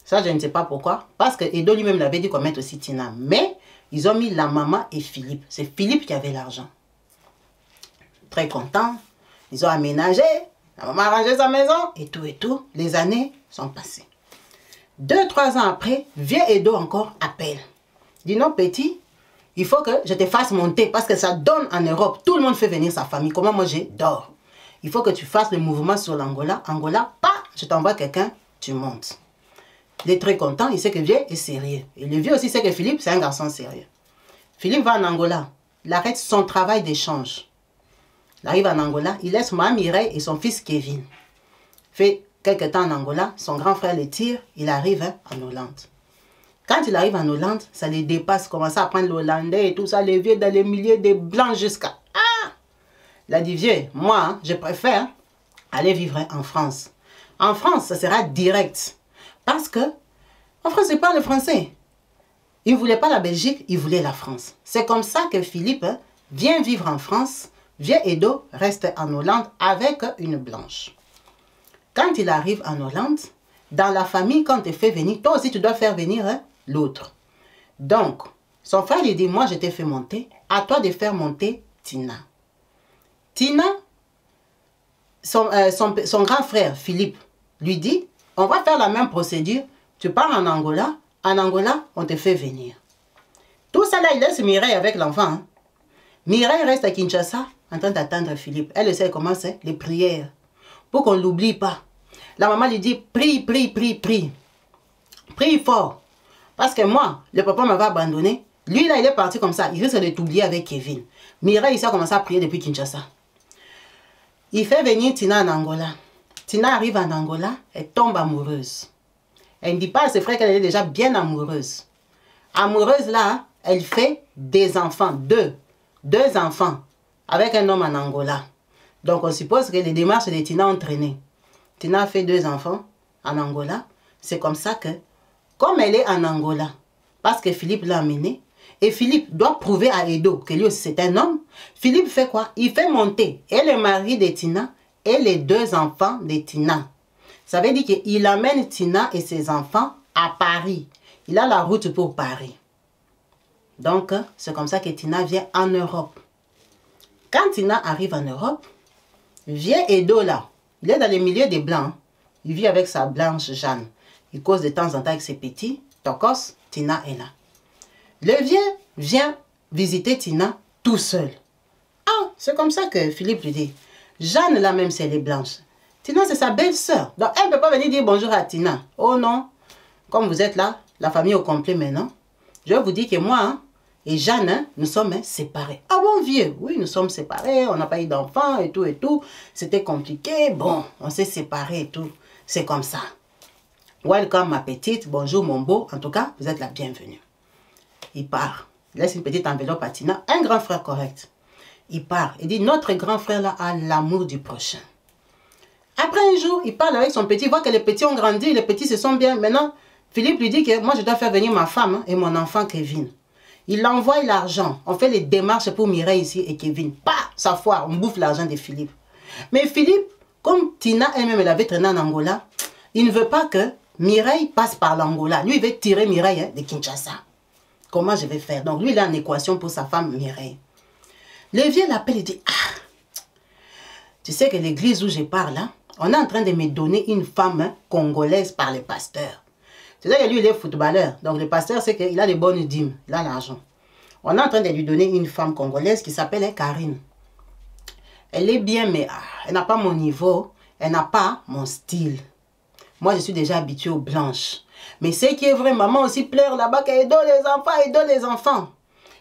Ça, je ne sais pas pourquoi. Parce que Edo lui-même l'avait dit qu'on mette aussi Tina. Mais ils ont mis la maman et Philippe. C'est Philippe qui avait l'argent. Très content. Ils ont aménagé. La maman a rangé sa maison. Et tout. Les années sont passées. 2-3 ans après, vieux Edo encore appelle. Dit non, petit, il faut que je te fasse monter. Parce que ça donne en Europe. Tout le monde fait venir sa famille. Comment moi, je dors. Il faut que tu fasses le mouvement sur l'Angola. Angola, je t'envoie quelqu'un, tu montes. Il est très content, il sait que le vieux est sérieux. Et le vieux aussi sait que Philippe, c'est un garçon sérieux. Philippe va en Angola. Il arrête son travail d'échange. Il arrive en Angola, il laisse Mme Mireille et son fils Kevin. Fait quelques temps en Angola, son grand frère le tire, il arrive en Hollande. Quand il arrive en Hollande, ça les dépasse, commence à apprendre l'hollandais et tout ça, les vieux dans les milieux des blancs jusqu'à... Ah! Il a dit, vieux, moi, je préfère aller vivre en France. En France, ça sera direct. Parce que, en France, il parle français. Il ne voulait pas la Belgique, il voulait la France. C'est comme ça que Philippe vient vivre en France. Vieux Edo reste en Hollande avec une blanche. Quand il arrive en Hollande, dans la famille, quand tu fait venir, toi aussi tu dois faire venir l'autre. Donc, son frère lui dit, moi je t'ai fait monter, à toi de faire monter Tina. Tina, son grand frère Philippe lui dit, on va faire la même procédure, tu pars en Angola, on te fait venir. Tout ça là, il laisse Mireille avec l'enfant. Hein. Mireille reste à Kinshasa en train d'attendre Philippe. Elle sait comment c'est, les prières, pour qu'on ne l'oublie pas. La maman lui dit, prie, prie, prie, prie. Prie fort. Parce que moi, le papa m'avait abandonné. Lui là, il est parti comme ça, il risque de t'oublier avec Kevin. Mireille, il a commencé à prier depuis Kinshasa. Il fait venir Tina en Angola. Tina arrive en Angola, elle tombe amoureuse. Elle ne dit pas à ses frères qu'elle est déjà bien amoureuse. Amoureuse là, elle fait des enfants, deux enfants, avec un homme en Angola. Donc on suppose que les démarches de Tina ont traîné. Tina a fait 2 enfants en Angola. C'est comme ça que, comme elle est en Angola, parce que Philippe l'a amenée, et Philippe doit prouver à Edo que lui aussi c'est un homme, Philippe fait quoi? Il fait monter et le mari de Tina et les 2 enfants de Tina. Ça veut dire qu'il amène Tina et ses enfants à Paris. Il a la route pour Paris. Donc, c'est comme ça que Tina vient en Europe. Quand Tina arrive en Europe, vient Edo là. Il est dans les milieux des Blancs. Il vit avec sa blanche Jeanne. Il cause de temps en temps avec ses petits. Tokos, Tina est là. Le vieux vient visiter Tina tout seul. Ah, c'est comme ça que Philippe lui dit. Jeanne là même, c'est elle est blanche. Tina, c'est sa belle-sœur. Donc, elle ne peut pas venir dire bonjour à Tina. Oh non, comme vous êtes là, la famille au complet maintenant. Je vous dis que moi hein, et Jeanne, hein, nous sommes hein, séparés. Ah bon, vieux? Oui, nous sommes séparés. On n'a pas eu d'enfants et tout et tout. C'était compliqué. Bon, on s'est séparés et tout. C'est comme ça. Welcome ma petite. Bonjour mon beau. En tout cas, vous êtes la bienvenue. Il part. Il laisse une petite enveloppe à Tina. Un grand frère correct. Il part. Il dit, notre grand frère là a l'amour du prochain. Après un jour, il parle avec son petit, il voit que les petits ont grandi, les petits se sont bien. Maintenant, Philippe lui dit que moi, je dois faire venir ma femme hein, et mon enfant Kevin. Il envoie l'argent. On fait les démarches pour Mireille ici et Kevin. Bah, ça foire, on bouffe l'argent de Philippe. Mais Philippe, comme Tina elle-même, elle avait traîné en Angola, il ne veut pas que Mireille passe par l'Angola. Lui, il veut tirer Mireille hein, de Kinshasa. Comment je vais faire? Donc, lui, il a une équation pour sa femme Mireille. Le vieux l'appelle et dit, ah, tu sais que l'église où je pars là, on est en train de me donner une femme hein, congolaise par le pasteur. Tu sais que lui, il est footballeur. Donc, le pasteur, c'est qu'il a les bonnes dîmes. Il a l'argent. On est en train de lui donner une femme congolaise qui s'appelle hein, Karine. Elle est bien, mais ah, elle n'a pas mon niveau. Elle n'a pas mon style. Moi, je suis déjà habituée aux blanches. Mais ce qui est vrai, maman aussi pleure là-bas qu'elle donne les enfants, elle donne les enfants.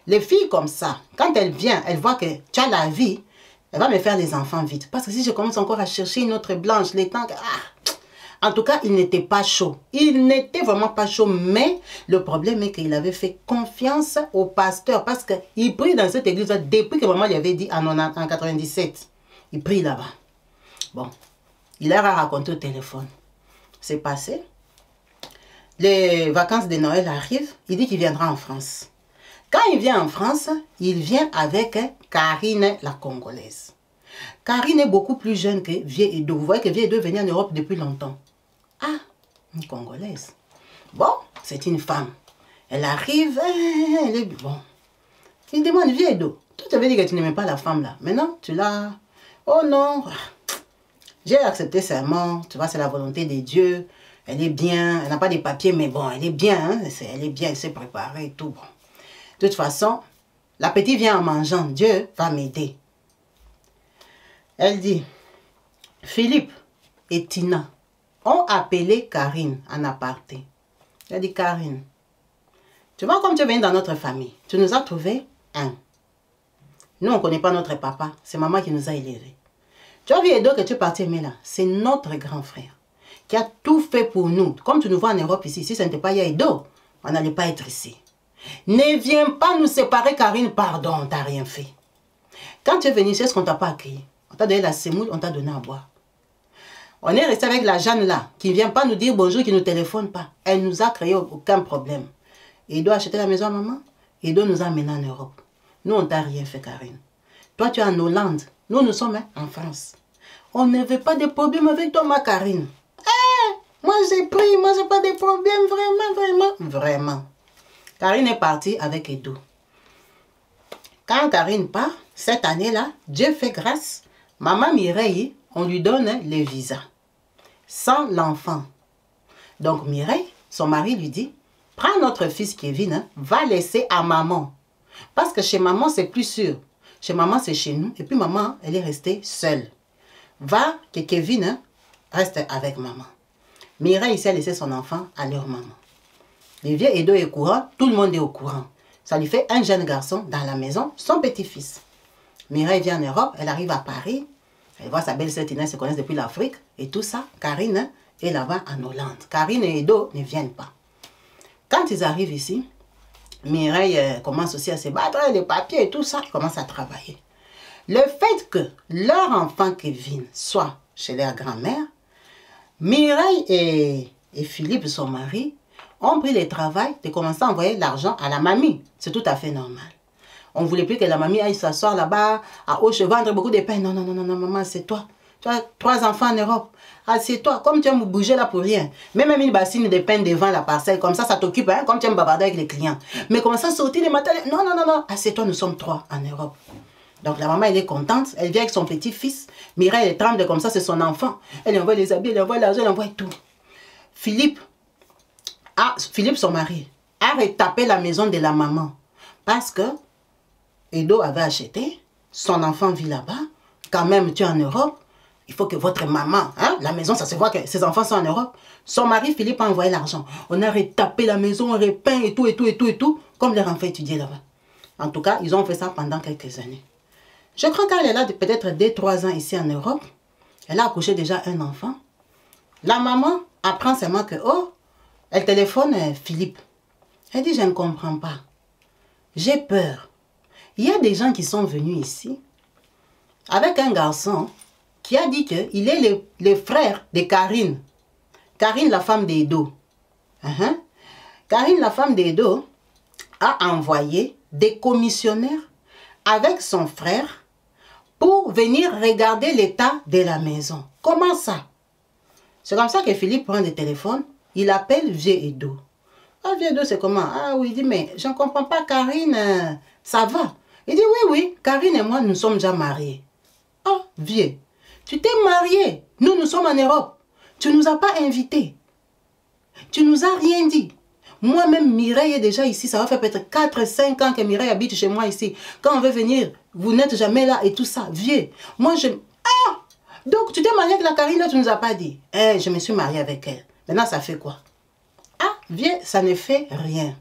Les filles comme ça, quand elle vient, elle voit que tu as la vie, elle va me faire les enfants vite. Parce que si je commence encore à chercher une autre blanche, les temps... Ah. En tout cas, il n'était pas chaud. Il n'était vraiment pas chaud. Mais le problème est qu'il avait fait confiance au pasteur. Parce qu'il prie dans cette église depuis que maman lui avait dit en 97. Il prie là-bas. Bon, il leur a raconté au téléphone. C'est passé. Les vacances de Noël arrivent. Il dit qu'il viendra en France. Quand il vient en France, il vient avec Karine, la Congolaise. Karine est beaucoup plus jeune que Vieux Edo. Vous voyez que Vieux Edo venait en Europe depuis longtemps. Ah, une Congolaise. Bon, c'est une femme. Elle arrive, elle est... Bon. Il demande, Vieux Edo, toi tu avais dit que tu n'aimais pas la femme là. Maintenant, tu l'as... Oh non, j'ai accepté seulement. Tu vois, c'est la volonté de Dieu. Elle est bien, elle n'a pas de papiers, mais bon, elle est bien. Hein? Elle est bien, elle s'est préparée et tout. Bon. De toute façon, la petite vient en mangeant. Dieu va m'aider. Elle dit, Philippe et Tina ont appelé Karine en aparté. Elle dit, Karine, tu vois comme tu es venue dans notre famille, tu nous as trouvé un. Nous, on ne connaît pas notre papa. C'est maman qui nous a élevés. Tu as vu Edo que tu es parti aimer là. C'est notre grand frère qui a tout fait pour nous. Comme tu nous vois en Europe ici, si ce n'était pas Edo, on n'allait pas être ici. Ne viens pas nous séparer, Karine. Pardon, on t'a rien fait. Quand tu es venu, c'est ce qu'on t'a pas accueilli. On t'a donné la semoule, on t'a donné à boire. On est resté avec la Jeanne là, qui ne vient pas nous dire bonjour, qui ne nous téléphone pas. Elle nous a créé aucun problème. Et il doit acheter la maison à maman. Et il doit nous amener en Europe. Nous, on t'a rien fait, Karine. Toi, tu es en Hollande. Nous, nous sommes en France. On ne veut pas de problème avec toi, ma Karine. Moi, j'ai pris, moi, j'ai pas de problème, vraiment. Karine est partie avec Edo. Quand Karine part, cette année-là, Dieu fait grâce. Maman Mireille, on lui donne le visa. Sans l'enfant. Donc Mireille, son mari lui dit, prends notre fils Kevin, va laisser à maman. Parce que chez maman, c'est plus sûr. Chez maman, c'est chez nous. Et puis maman, elle est restée seule. Va que Kevin reste avec maman. Mireille ici a laissé son enfant à leur maman. Le vieux Edo est au courant, tout le monde est au courant. Ça lui fait un jeune garçon dans la maison, son petit-fils. Mireille vient en Europe, elle arrive à Paris. Elle voit sa belle-sœur Tina, se connaissent depuis l'Afrique. Et tout ça, Karine est là-bas en Hollande. Karine et Edo ne viennent pas. Quand ils arrivent ici, Mireille commence aussi à se battre, les papiers et tout ça, ils commencent à travailler. Le fait que leur enfant Kevin soit chez leur grand-mère, Mireille et Philippe, son mari, ont pris le travail de commencer à envoyer l'argent à la mamie. C'est tout à fait normal. On ne voulait plus que la mamie aille s'asseoir là-bas, à haut cheval, vendre beaucoup de pain. Non, maman, c'est toi. Tu Tu as 3 enfants en Europe. Assieds-toi, comme tu aimes bouger là pour rien. Même une bassine de pain devant la parcelle, comme ça t'occupe, hein, comme tu aimes bavarder avec les clients. Mais comment ça sortir les matins? Non, non, non, non. Assieds-toi, nous sommes 3 en Europe. Donc la maman, elle est contente. Elle vient avec son petit-fils. Mireille, elle tremble comme ça, c'est son enfant. Elle lui envoie les habits, elle lui envoie l'argent, elle envoie tout. Philippe, son mari, a retapé la maison de la maman. Parce que Edo avait acheté, son enfant vit là-bas. Quand même, tu es en Europe. Il faut que votre maman, hein, la maison, ça se voit que ses enfants sont en Europe. Son mari, Philippe, a envoyé l'argent. On a retapé la maison, on a repeint et tout, et tout, et tout, et tout, comme les enfants étudiaient là-bas. En tout cas, ils ont fait ça pendant quelques années. Je crois qu'elle est là peut-être 2-3 ans ici en Europe. Elle a accouché déjà un enfant. La maman apprend seulement que, oh, elle téléphone Philippe. Elle dit, je ne comprends pas. J'ai peur. Il y a des gens qui sont venus ici avec un garçon qui a dit qu'il est le frère de Karine. Karine, la femme d'Edo. Karine, la femme d'Edo, a envoyé des commissionnaires avec son frère pour venir regarder l'état de la maison. Comment ça? C'est comme ça que Philippe prend le téléphone, il appelle Vieux Edo. Ah, Vieux Edo, c'est comment? Ah oui, il dit, mais je ne comprends pas, Karine, ça va? Il dit, oui, oui, Karine et moi, nous sommes déjà mariés. Ah, Vieux, tu t'es marié. Nous sommes en Europe. Tu ne nous as pas invités. Tu ne nous as rien dit. Moi-même, Mireille est déjà ici. Ça va faire peut-être 4-5 ans que Mireille habite chez moi ici. Quand on veut venir, vous n'êtes jamais là et tout ça. Vieux. Moi, je... Ah! Donc, tu t'es marié avec la Karine, là, tu ne nous as pas dit. Eh, je me suis mariée avec elle. Maintenant, ça fait quoi? Ah, vieux, ça ne fait rien.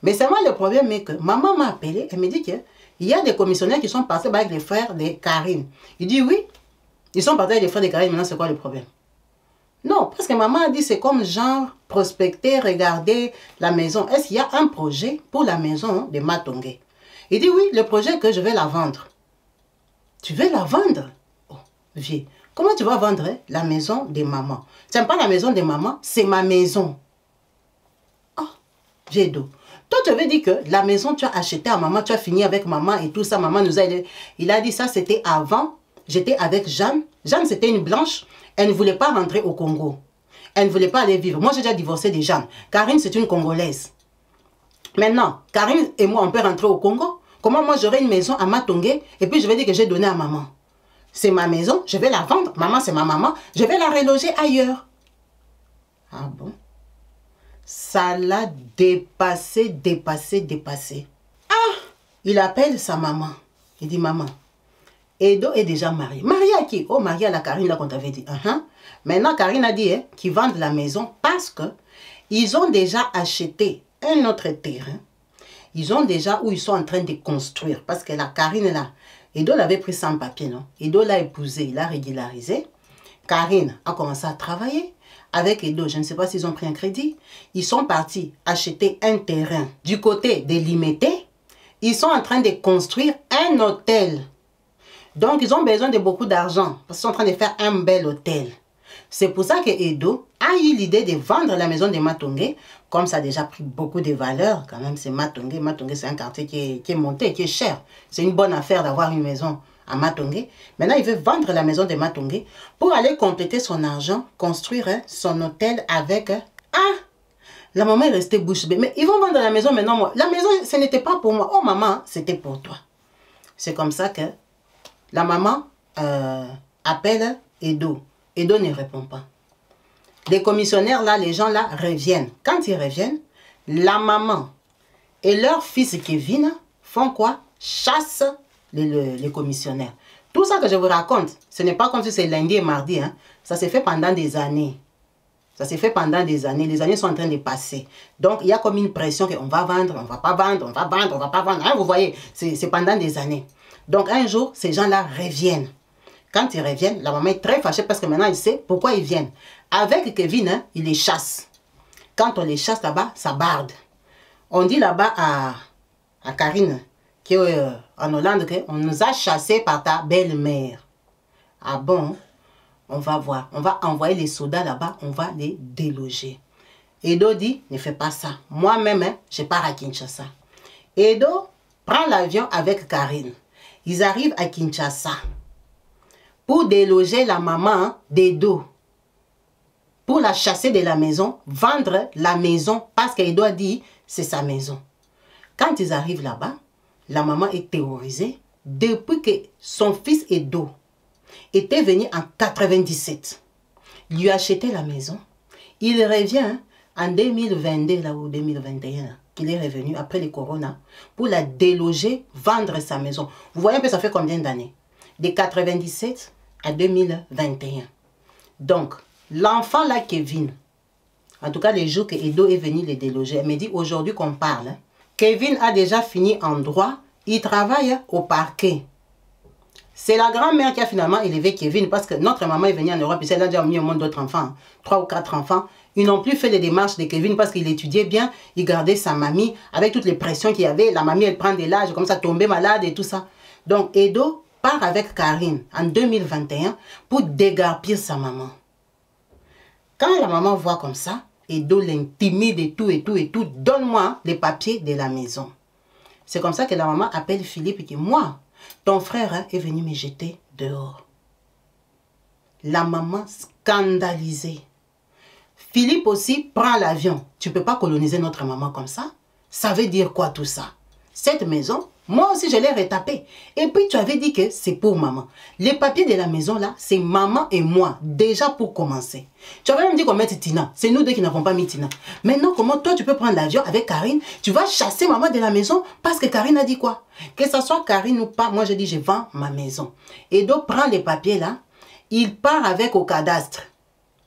Mais c'est moi le problème, est que maman m'a appelé. Elle me dit qu'il y a des commissionnaires qui sont partis avec les frères de Karine. Il dit oui. Ils sont partis avec les frères de Karine. Maintenant, c'est quoi le problème? Non, parce que maman a dit c'est comme genre prospecter, regarder la maison. Est-ce qu'il y a un projet pour la maison de Matongé? Il dit oui, le projet que je vais la vendre. Tu veux la vendre? Oh, vieux. Comment tu vas vendre la maison de maman? Ce n'est pas la maison de maman, c'est ma maison. Oh, vieux dos. Toi, tu veux dire que la maison tu as acheté à maman, tu as fini avec maman et tout ça. Maman nous a... Il a dit ça, c'était avant. J'étais avec Jeanne. Jeanne, c'était une blanche. Elle ne voulait pas rentrer au Congo. Elle ne voulait pas aller vivre. Moi, j'ai déjà divorcé de Jeanne. Karine, c'est une Congolaise. Maintenant, Karine et moi, on peut rentrer au Congo. Comment moi, j'aurai une maison à Matongé et puis je vais dire que j'ai donné à maman. C'est ma maison, je vais la vendre. Maman, c'est ma maman. Je vais la reloger ailleurs. Ah bon? Ça l'a dépassé. Ah! Il appelle sa maman. Il dit, maman, Edo est déjà marié. Marié à qui? Oh, marié à la Karine, là qu'on t'avait dit. Maintenant, Karine a dit qu'ils vendent la maison parce que ils ont déjà acheté un autre terrain. Ils ont déjà où ils sont en train de construire. Parce que la Karine, là, Edo l'avait pris sans papier, non? Edo l'a épousé, il l'a régularisé. Karine a commencé à travailler avec Edo. Je ne sais pas s'ils ont pris un crédit. Ils sont partis acheter un terrain du côté de Limité. Ils sont en train de construire un hôtel. Donc, ils ont besoin de beaucoup d'argent parce qu'ils sont en train de faire un bel hôtel. C'est pour ça que Edo a eu l'idée de vendre la maison de Matongé. Comme ça a déjà pris beaucoup de valeur, quand même, c'est Matongé. Matongé, c'est un quartier qui est monté, qui est cher. C'est une bonne affaire d'avoir une maison à Matongé. Maintenant, il veut vendre la maison de Matongé pour aller compléter son argent, construire son hôtel avec... Ah! La maman est restée bouche bée. Mais ils vont vendre la maison maintenant. Moi. La maison, ce n'était pas pour moi. Oh, maman, c'était pour toi. C'est comme ça que la maman appelle Edo. Edo ne répond pas. Les commissionnaires, là, les gens, là, reviennent. Quand ils reviennent, la maman et leur fils Kevin font quoi? Chassent les commissionnaires. Tout ça que je vous raconte, ce n'est pas comme si c'est lundi et mardi. Hein. Ça s'est fait pendant des années. Ça s'est fait pendant des années. Les années sont en train de passer. Donc, il y a comme une pression qu'on va vendre, on ne va pas vendre, on va vendre, on ne va pas vendre. Hein, vous voyez, c'est pendant des années. Donc, un jour, ces gens-là reviennent. Quand ils reviennent, la maman est très fâchée parce que maintenant, elle sait pourquoi ils viennent. Avec Kevin, hein, il les chasse. Quand on les chasse là-bas, ça barde. On dit là-bas à Karine, qui est en Hollande, qu'on nous a chassés par ta belle-mère. Ah bon? On va voir. On va envoyer les soldats là-bas, on va les déloger. Edo dit, ne fais pas ça. Moi-même, hein, je pars à Kinshasa. Edo prend l'avion avec Karine. Ils arrivent à Kinshasa. pour déloger la maman d'Edo, pour la chasser de la maison, vendre la maison parce qu'Edo a dit c'est sa maison. Quand ils arrivent là-bas, la maman est terrorisée depuis que son fils Edo était venu en 97, lui acheter la maison. Il revient en 2022 là, ou 2021, il est revenu après le corona pour la déloger, vendre sa maison. Vous voyez un peu ça fait combien d'années? De 97 à 2021. Donc, l'enfant là, Kevin, en tout cas les jours que Edo est venu les déloger, elle me dit aujourd'hui qu'on parle, Kevin a déjà fini en droit, il travaille au parquet. C'est la grand-mère qui a finalement élevé Kevin parce que notre maman est venue en Europe et elle a déjà mis au monde d'autres enfants, 3 ou 4 enfants. Ils n'ont plus fait les démarches de Kevin parce qu'il étudiait bien, il gardait sa mamie avec toutes les pressions qu'il y avait. La mamie, elle prend de l'âge, comme ça, tomber malade et tout ça. Donc, Edo part avec Karine en 2021 pour dégarpir sa maman. Quand la maman voit comme ça, Edo l'intimide et tout, donne-moi les papiers de la maison. C'est comme ça que la maman appelle Philippe et dit, moi, ton frère est venu me jeter dehors. La maman scandalisée. Philippe aussi prend l'avion. Tu ne peux pas coloniser notre maman comme ça. Ça veut dire quoi tout ça? Cette maison, moi aussi je l'ai retapée. Et puis tu avais dit que c'est pour maman. Les papiers de la maison là, c'est maman et moi. Déjà pour commencer. Tu avais même dit qu'on mette Tina. C'est nous deux qui n'avons pas mis Tina. Maintenant, comment toi tu peux prendre l'avion avec Karine? Tu vas chasser maman de la maison parce que Karine a dit quoi? Que ce soit Karine ou pas, moi je dis je vends ma maison. Edo prend les papiers là. Il part avec au cadastre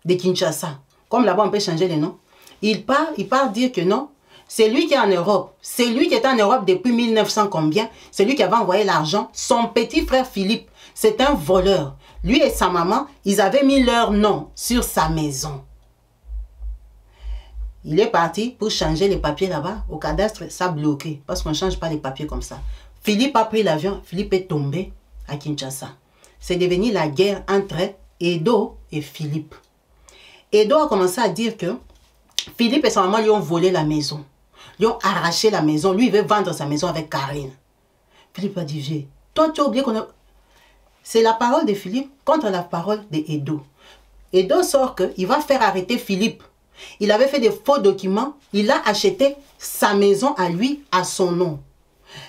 de Kinshasa. Comme là-bas on peut changer les noms. Il part dire que non. C'est lui qui est en Europe. C'est lui qui est en Europe depuis 1900 combien. C'est lui qui avait envoyé l'argent. Son petit frère Philippe, c'est un voleur. Lui et sa maman, ils avaient mis leur nom sur sa maison. Il est parti pour changer les papiers là-bas. Au cadastre, ça a bloqué. Parce qu'on ne change pas les papiers comme ça. Philippe a pris l'avion. Philippe est tombé à Kinshasa. C'est devenu la guerre entre Edo et Philippe. Edo a commencé à dire que Philippe et sa maman lui ont volé la maison. Lui ont arraché la maison. Lui, il veut vendre sa maison avec Karine. Philippe a dit, toi, tu as oublié qu'on a... C'est la parole de Philippe contre la parole de Edo. Edo sort qu'il va faire arrêter Philippe. Il avait fait des faux documents. Il a acheté sa maison à lui, à son nom.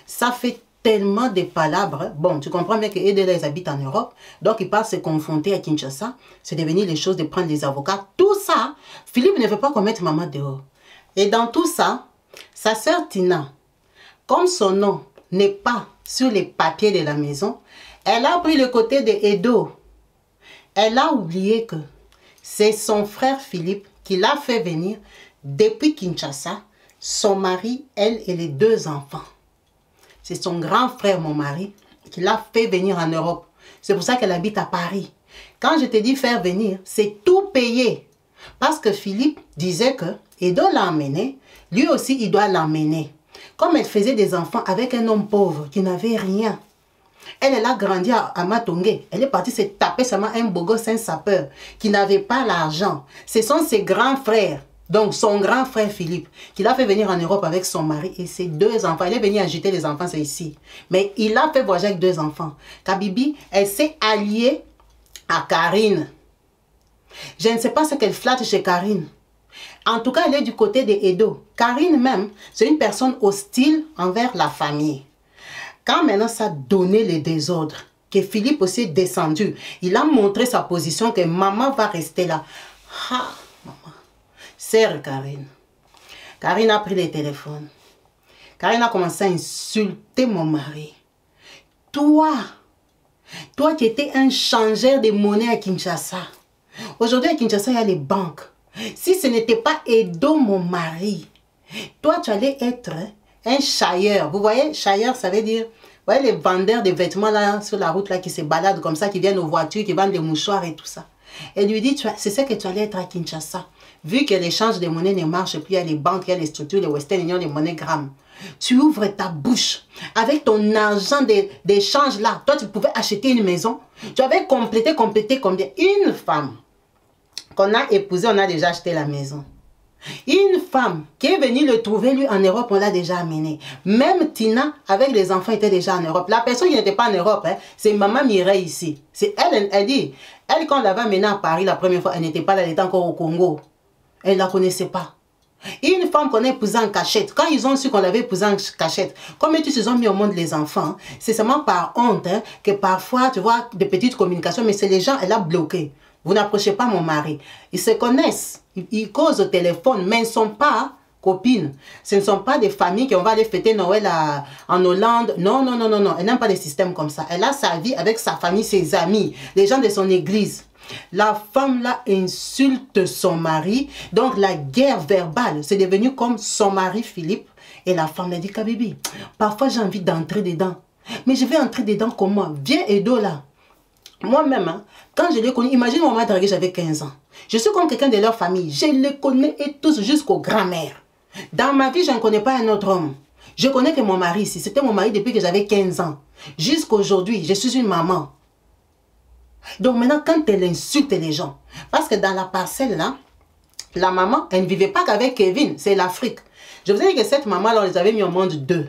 Ça fait tellement de palabres. Bon, tu comprends bien que Edo, ils habitent en Europe. Donc, ils partent se confronter à Kinshasa. C'est devenu les choses de prendre les avocats. Tout ça, Philippe ne veut pas qu'on mette maman dehors. Et dans tout ça, sa sœur Tina, comme son nom n'est pas sur les papiers de la maison, elle a pris le côté de Edo. Elle a oublié que c'est son frère Philippe qui l'a fait venir depuis Kinshasa, son mari, elle et les 2 enfants. C'est son grand frère, mon mari, qui l'a fait venir en Europe. C'est pour ça qu'elle habite à Paris. Quand je te dis faire venir, c'est tout payé. Parce que Philippe disait que Edo l'a emmené, lui aussi il doit l'emmener. Comme elle faisait des enfants avec un homme pauvre qui n'avait rien. Elle a grandi à Matongé. Elle est partie se taper seulement un beau gosse, un sapeur, qui n'avait pas l'argent. Ce sont ses grands frères, donc son grand frère Philippe, qui l'a fait venir en Europe avec son mari et ses 2 enfants. Elle est venue agiter les enfants, c'est ici. Mais il a fait voyager avec 2 enfants. Kabibi, elle s'est alliée à Karine. Je ne sais pas ce qu'elle flatte chez Karine. En tout cas, elle est du côté de Edo. Karine même, c'est une personne hostile envers la famille. Quand maintenant ça a donné les désordres, que Philippe aussi est descendu, il a montré sa position que maman va rester là. Ah, maman. Sœur Karine. Karine a pris le téléphone. Karine a commencé à insulter mon mari. Toi qui étais un changeur de monnaie à Kinshasa. Aujourd'hui à Kinshasa, il y a les banques. Si ce n'était pas Edo, mon mari, toi tu allais être un chailleur. Vous voyez, chailleur, ça veut dire, vous voyez les vendeurs de vêtements là sur la route là qui se baladent comme ça, qui viennent aux voitures, qui vendent des mouchoirs et tout ça. Elle lui dit, c'est ça que tu allais être à Kinshasa. Vu que l'échange de monnaie ne marche plus, il y a les banques, il y a les structures, les Western Union, les MoneyGram. Tu ouvres ta bouche avec ton argent d'échange là. Toi, tu pouvais acheter une maison. Tu avais complété combien? Une femme qu'on a épousée, on a déjà acheté la maison. Une femme qui est venue le trouver, lui, en Europe, on l'a déjà amené. Même Tina, avec les enfants, était déjà en Europe. La personne qui n'était pas en Europe, hein, c'est Maman Mireille ici. C'est elle, elle dit, elle, quand on l'avait amenée à Paris la première fois, elle n'était pas là, elle était encore au Congo. Elle ne la connaissait pas. Une femme qu'on a épousée en cachette, quand ils ont su qu'on l'avait épousée en cachette, comme ils se sont mis au monde les enfants, c'est seulement par honte hein, que parfois, tu vois, des petites communications, mais c'est les gens, elle a bloqué. Vous n'approchez pas mon mari. Ils se connaissent, ils causent au téléphone, mais ils ne sont pas copines. Ce ne sont pas des familles qui on va aller fêter Noël en Hollande. Non, non, non, non, non. Elle n'aime pas des systèmes comme ça. Elle a sa vie avec sa famille, ses amis, les gens de son église. La femme là insulte son mari. Donc la guerre verbale, c'est devenu comme son mari Philippe. Et la femme lui dit, Kabibi, parfois j'ai envie d'entrer dedans. Mais je vais entrer dedans comment? Viens Edo là. Moi-même, hein, quand je les connais, imagine mon mari dragué, j'avais 15 ans. Je suis comme quelqu'un de leur famille. Je les connais et tous jusqu'aux grands-mères. Dans ma vie, je ne connais pas un autre homme. Je connais que mon mari ici. C'était mon mari depuis que j'avais 15 ans. Jusqu'aujourd'hui, je suis une maman. Donc maintenant, quand elle insulte les gens, parce que dans la parcelle là, la maman, elle ne vivait pas qu'avec Kevin, c'est l'Afrique. Je vous ai dit que cette maman là, on les avait mis au monde deux.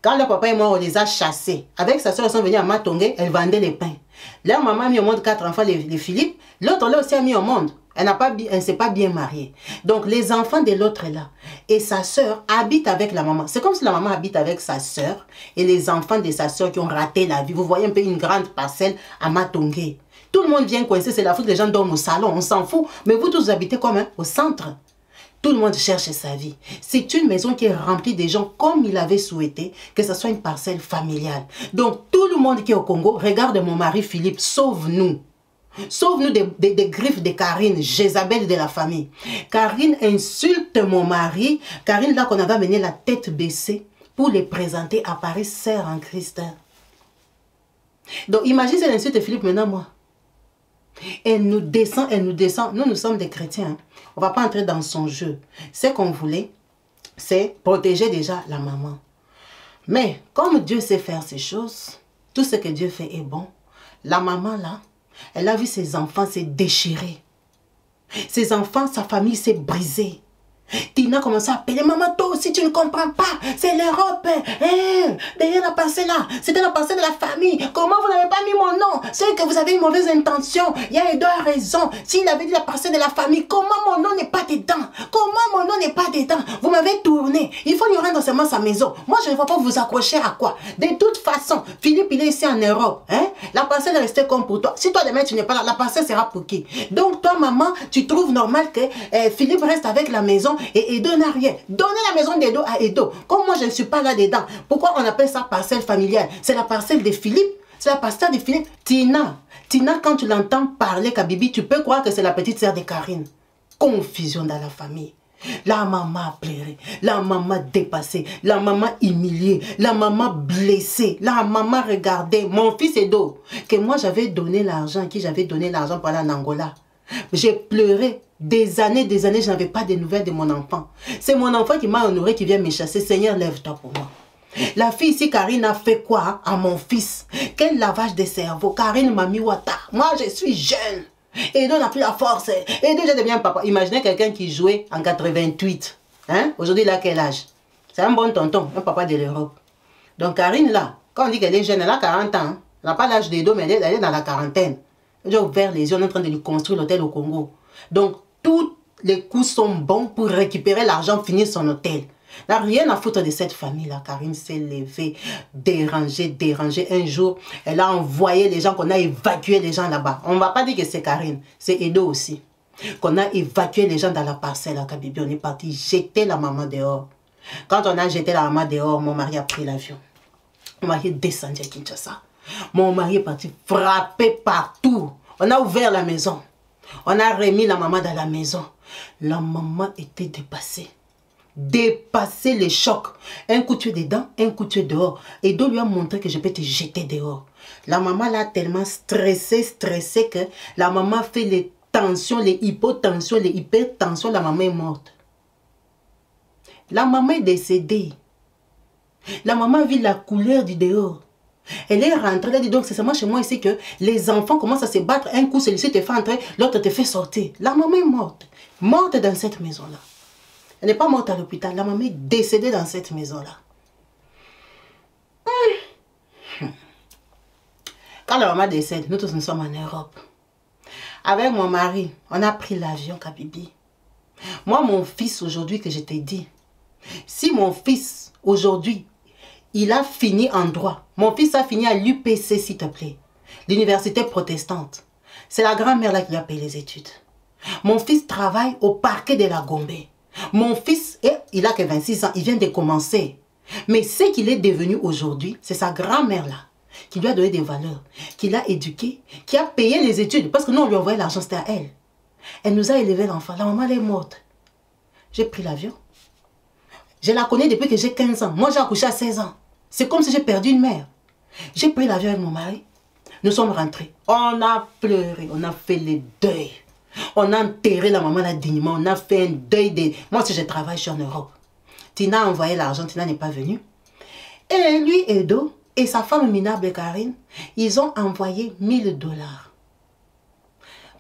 Quand leur papa et moi, on les a chassés. Avec sa soeur, ils sont venus à Matongé, elle vendait les pains. Leur maman a mis au monde 4 enfants, les Philippe. L'autre là aussi a mis au monde. Elle ne s'est pas bien mariée. Donc les enfants de l'autre là et sa soeur habitent avec la maman. C'est comme si la maman habite avec sa soeur et les enfants de sa soeur qui ont raté la vie. Vous voyez un peu une grande parcelle à Matongé. Tout le monde vient coincer, c'est l'Afrique, les gens dorment au salon, on s'en fout. Mais vous tous habitez comme hein, au centre. Tout le monde cherche sa vie. C'est une maison qui est remplie de gens comme il avait souhaité, que ce soit une parcelle familiale. Donc tout le monde qui est au Congo, regarde mon mari Philippe, sauve-nous. Sauve-nous des griffes de Karine, Jézabel de la famille. Karine insulte mon mari. Karine, là qu'on avait amené la tête baissée pour les présenter à Paris, sœur en Christ. Donc imagine cette insulte Philippe maintenant, moi. Elle nous descend, elle nous descend. Nous sommes des chrétiens. Hein. On ne va pas entrer dans son jeu. Ce qu'on voulait, c'est protéger déjà la maman. Mais comme Dieu sait faire ces choses, tout ce que Dieu fait est bon. La maman là, elle a vu ses enfants se déchirer. Ses enfants, sa famille s'est brisée. Tina commence à appeler, maman, toi aussi tu ne comprends pas, c'est l'Europe, hein? Derrière la parcelle là, c'était la parcelle de la famille, comment vous n'avez pas mis mon nom? C'est que vous avez une mauvaise intention, il y a Edo a raison, s'il avait dit la parcelle de la famille, comment mon nom n'est pas dedans? Comment mon nom n'est pas dedans? Vous m'avez tourné, il faut lui rendre seulement sa maison, moi je ne vois pas vous accrocher à quoi? De toute façon, Philippe il est ici en Europe, hein? La parcelle est restée comme pour toi, si toi demain tu n'es pas là, la parcelle sera pour qui? Donc toi maman, tu trouves normal que Philippe reste avec la maison et Edo n'a rien. Donnez la maison d'Edo à Edo. Comme moi, je ne suis pas là dedans. Pourquoi on appelle ça parcelle familiale? C'est la parcelle de Philippe. C'est la parcelle de Philippe. Tina, quand tu l'entends parler, Kabibi, tu peux croire que c'est la petite sœur de Karine. Confusion dans la famille. La maman a pleuré, la maman dépassée, la maman humiliée, la maman blessée, la maman regardait. Mon fils Edo, que moi j'avais donné l'argent, qui j'avais donné l'argent pour aller en Angola. J'ai pleuré des années, je n'avais pas de nouvelles de mon enfant. C'est mon enfant qui m'a honoré, qui vient me chasser. Seigneur, lève-toi pour moi. La fille ici, Karine, a fait quoi à mon fils? Quel lavage de cerveau. Karine m'a mis wata. Moi, je suis jeune. Et donc, on n'a plus la force. Et donc, je deviens papa. Imaginez quelqu'un qui jouait en 88. Hein? Aujourd'hui, il a quel âge? C'est un bon tonton, un papa de l'Europe. Donc, Karine, là, quand on dit qu'elle est jeune, elle a 40 ans. Hein? Elle n'a pas l'âge d'Edo, mais elle est dans la quarantaine. J'ai ouvert les yeux, on est en train de lui construire l'hôtel au Congo. Donc, tous les coups sont bons pour récupérer l'argent, finir son hôtel. Il n'a rien à foutre de cette famille-là. Karine s'est levée, dérangée. Un jour, elle a envoyé les gens, qu'on a évacué les gens là-bas. On ne va pas dire que c'est Karine, c'est Edo aussi. Qu'on a évacué les gens dans la parcelle à Kabibi. On est parti jeter la maman dehors. Quand on a jeté la maman dehors, mon mari a pris l'avion. Mon mari est descendu à Kinshasa. Mon mari est parti frapper partout. On a ouvert la maison. On a remis la maman dans la maison. La maman était dépassée. Dépassée les chocs. Un coup tu es dedans, un coup tu es dehors. Et Edo lui a montré que je peux te jeter dehors. La maman l'a tellement stressé que la maman fait les tensions, les hypotensions, les hypertensions. La maman est morte. La maman est décédée. La maman a vu la couleur du dehors. Elle est rentrée, elle a dit donc c'est seulement chez moi ici que les enfants commencent à se battre. Un coup celui-ci te fait entrer, l'autre te fait sortir. La maman est morte. Morte dans cette maison-là. Elle n'est pas morte à l'hôpital. La maman est décédée dans cette maison-là. Quand la maman décède, nous tous nous sommes en Europe. Avec mon mari, on a pris l'avion, Kabibi. Moi, mon fils aujourd'hui que je t'ai dit, si mon fils aujourd'hui, il a fini en droit. Mon fils a fini à l'UPC, s'il te plaît. L'université protestante. C'est la grand-mère là qui a payé les études. Mon fils travaille au parquet de la Gombe. Mon fils, il a que 26 ans, il vient de commencer. Mais ce qu'il est devenu aujourd'hui, c'est sa grand-mère là, qui lui a donné des valeurs, qui l'a éduqué, qui a payé les études. Parce que nous, on lui envoyait l'argent, c'était à elle. Elle nous a élevé l'enfant. La maman, elle est morte. J'ai pris l'avion. Je la connais depuis que j'ai 15 ans. Moi, j'ai accouché à 16 ans. C'est comme si j'ai perdu une mère. J'ai pris l'avion avec mon mari. Nous sommes rentrés. On a pleuré. On a fait le deuil. On a enterré la maman là dignement. On a fait un deuil de... Moi, si je travaille, je suis en Europe. Tina a envoyé l'argent. Tina n'est pas venue. Et lui, Edo, et sa femme minable Karine, ils ont envoyé $1000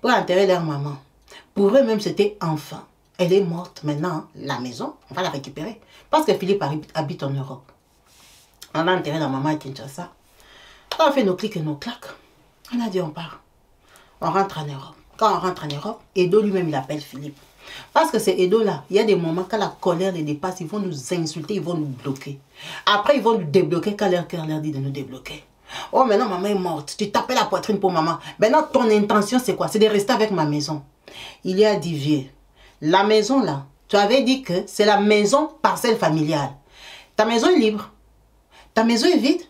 pour enterrer leur maman. Pour eux-mêmes, c'était enfant. Elle est morte maintenant. La maison, on va la récupérer. Parce que Philippe habite en Europe. On a enterré la maman à Kinshasa. On a fait nos clics et nos claques. On a dit on part. On rentre en Europe. Quand on rentre en Europe, Edo lui-même il appelle Philippe. Parce que c'est Edo là, il y a des moments quand la colère les dépasse, ils vont nous insulter, ils vont nous bloquer. Après ils vont nous débloquer quand leur cœur leur dit de nous débloquer. Oh maintenant maman est morte, tu tapais la poitrine pour maman. Maintenant ton intention c'est quoi? C'est de rester avec ma maison. Il y a dit vieux. La maison là, tu avais dit que c'est la maison parcelle familiale. Ta maison est libre. Ta maison est vide.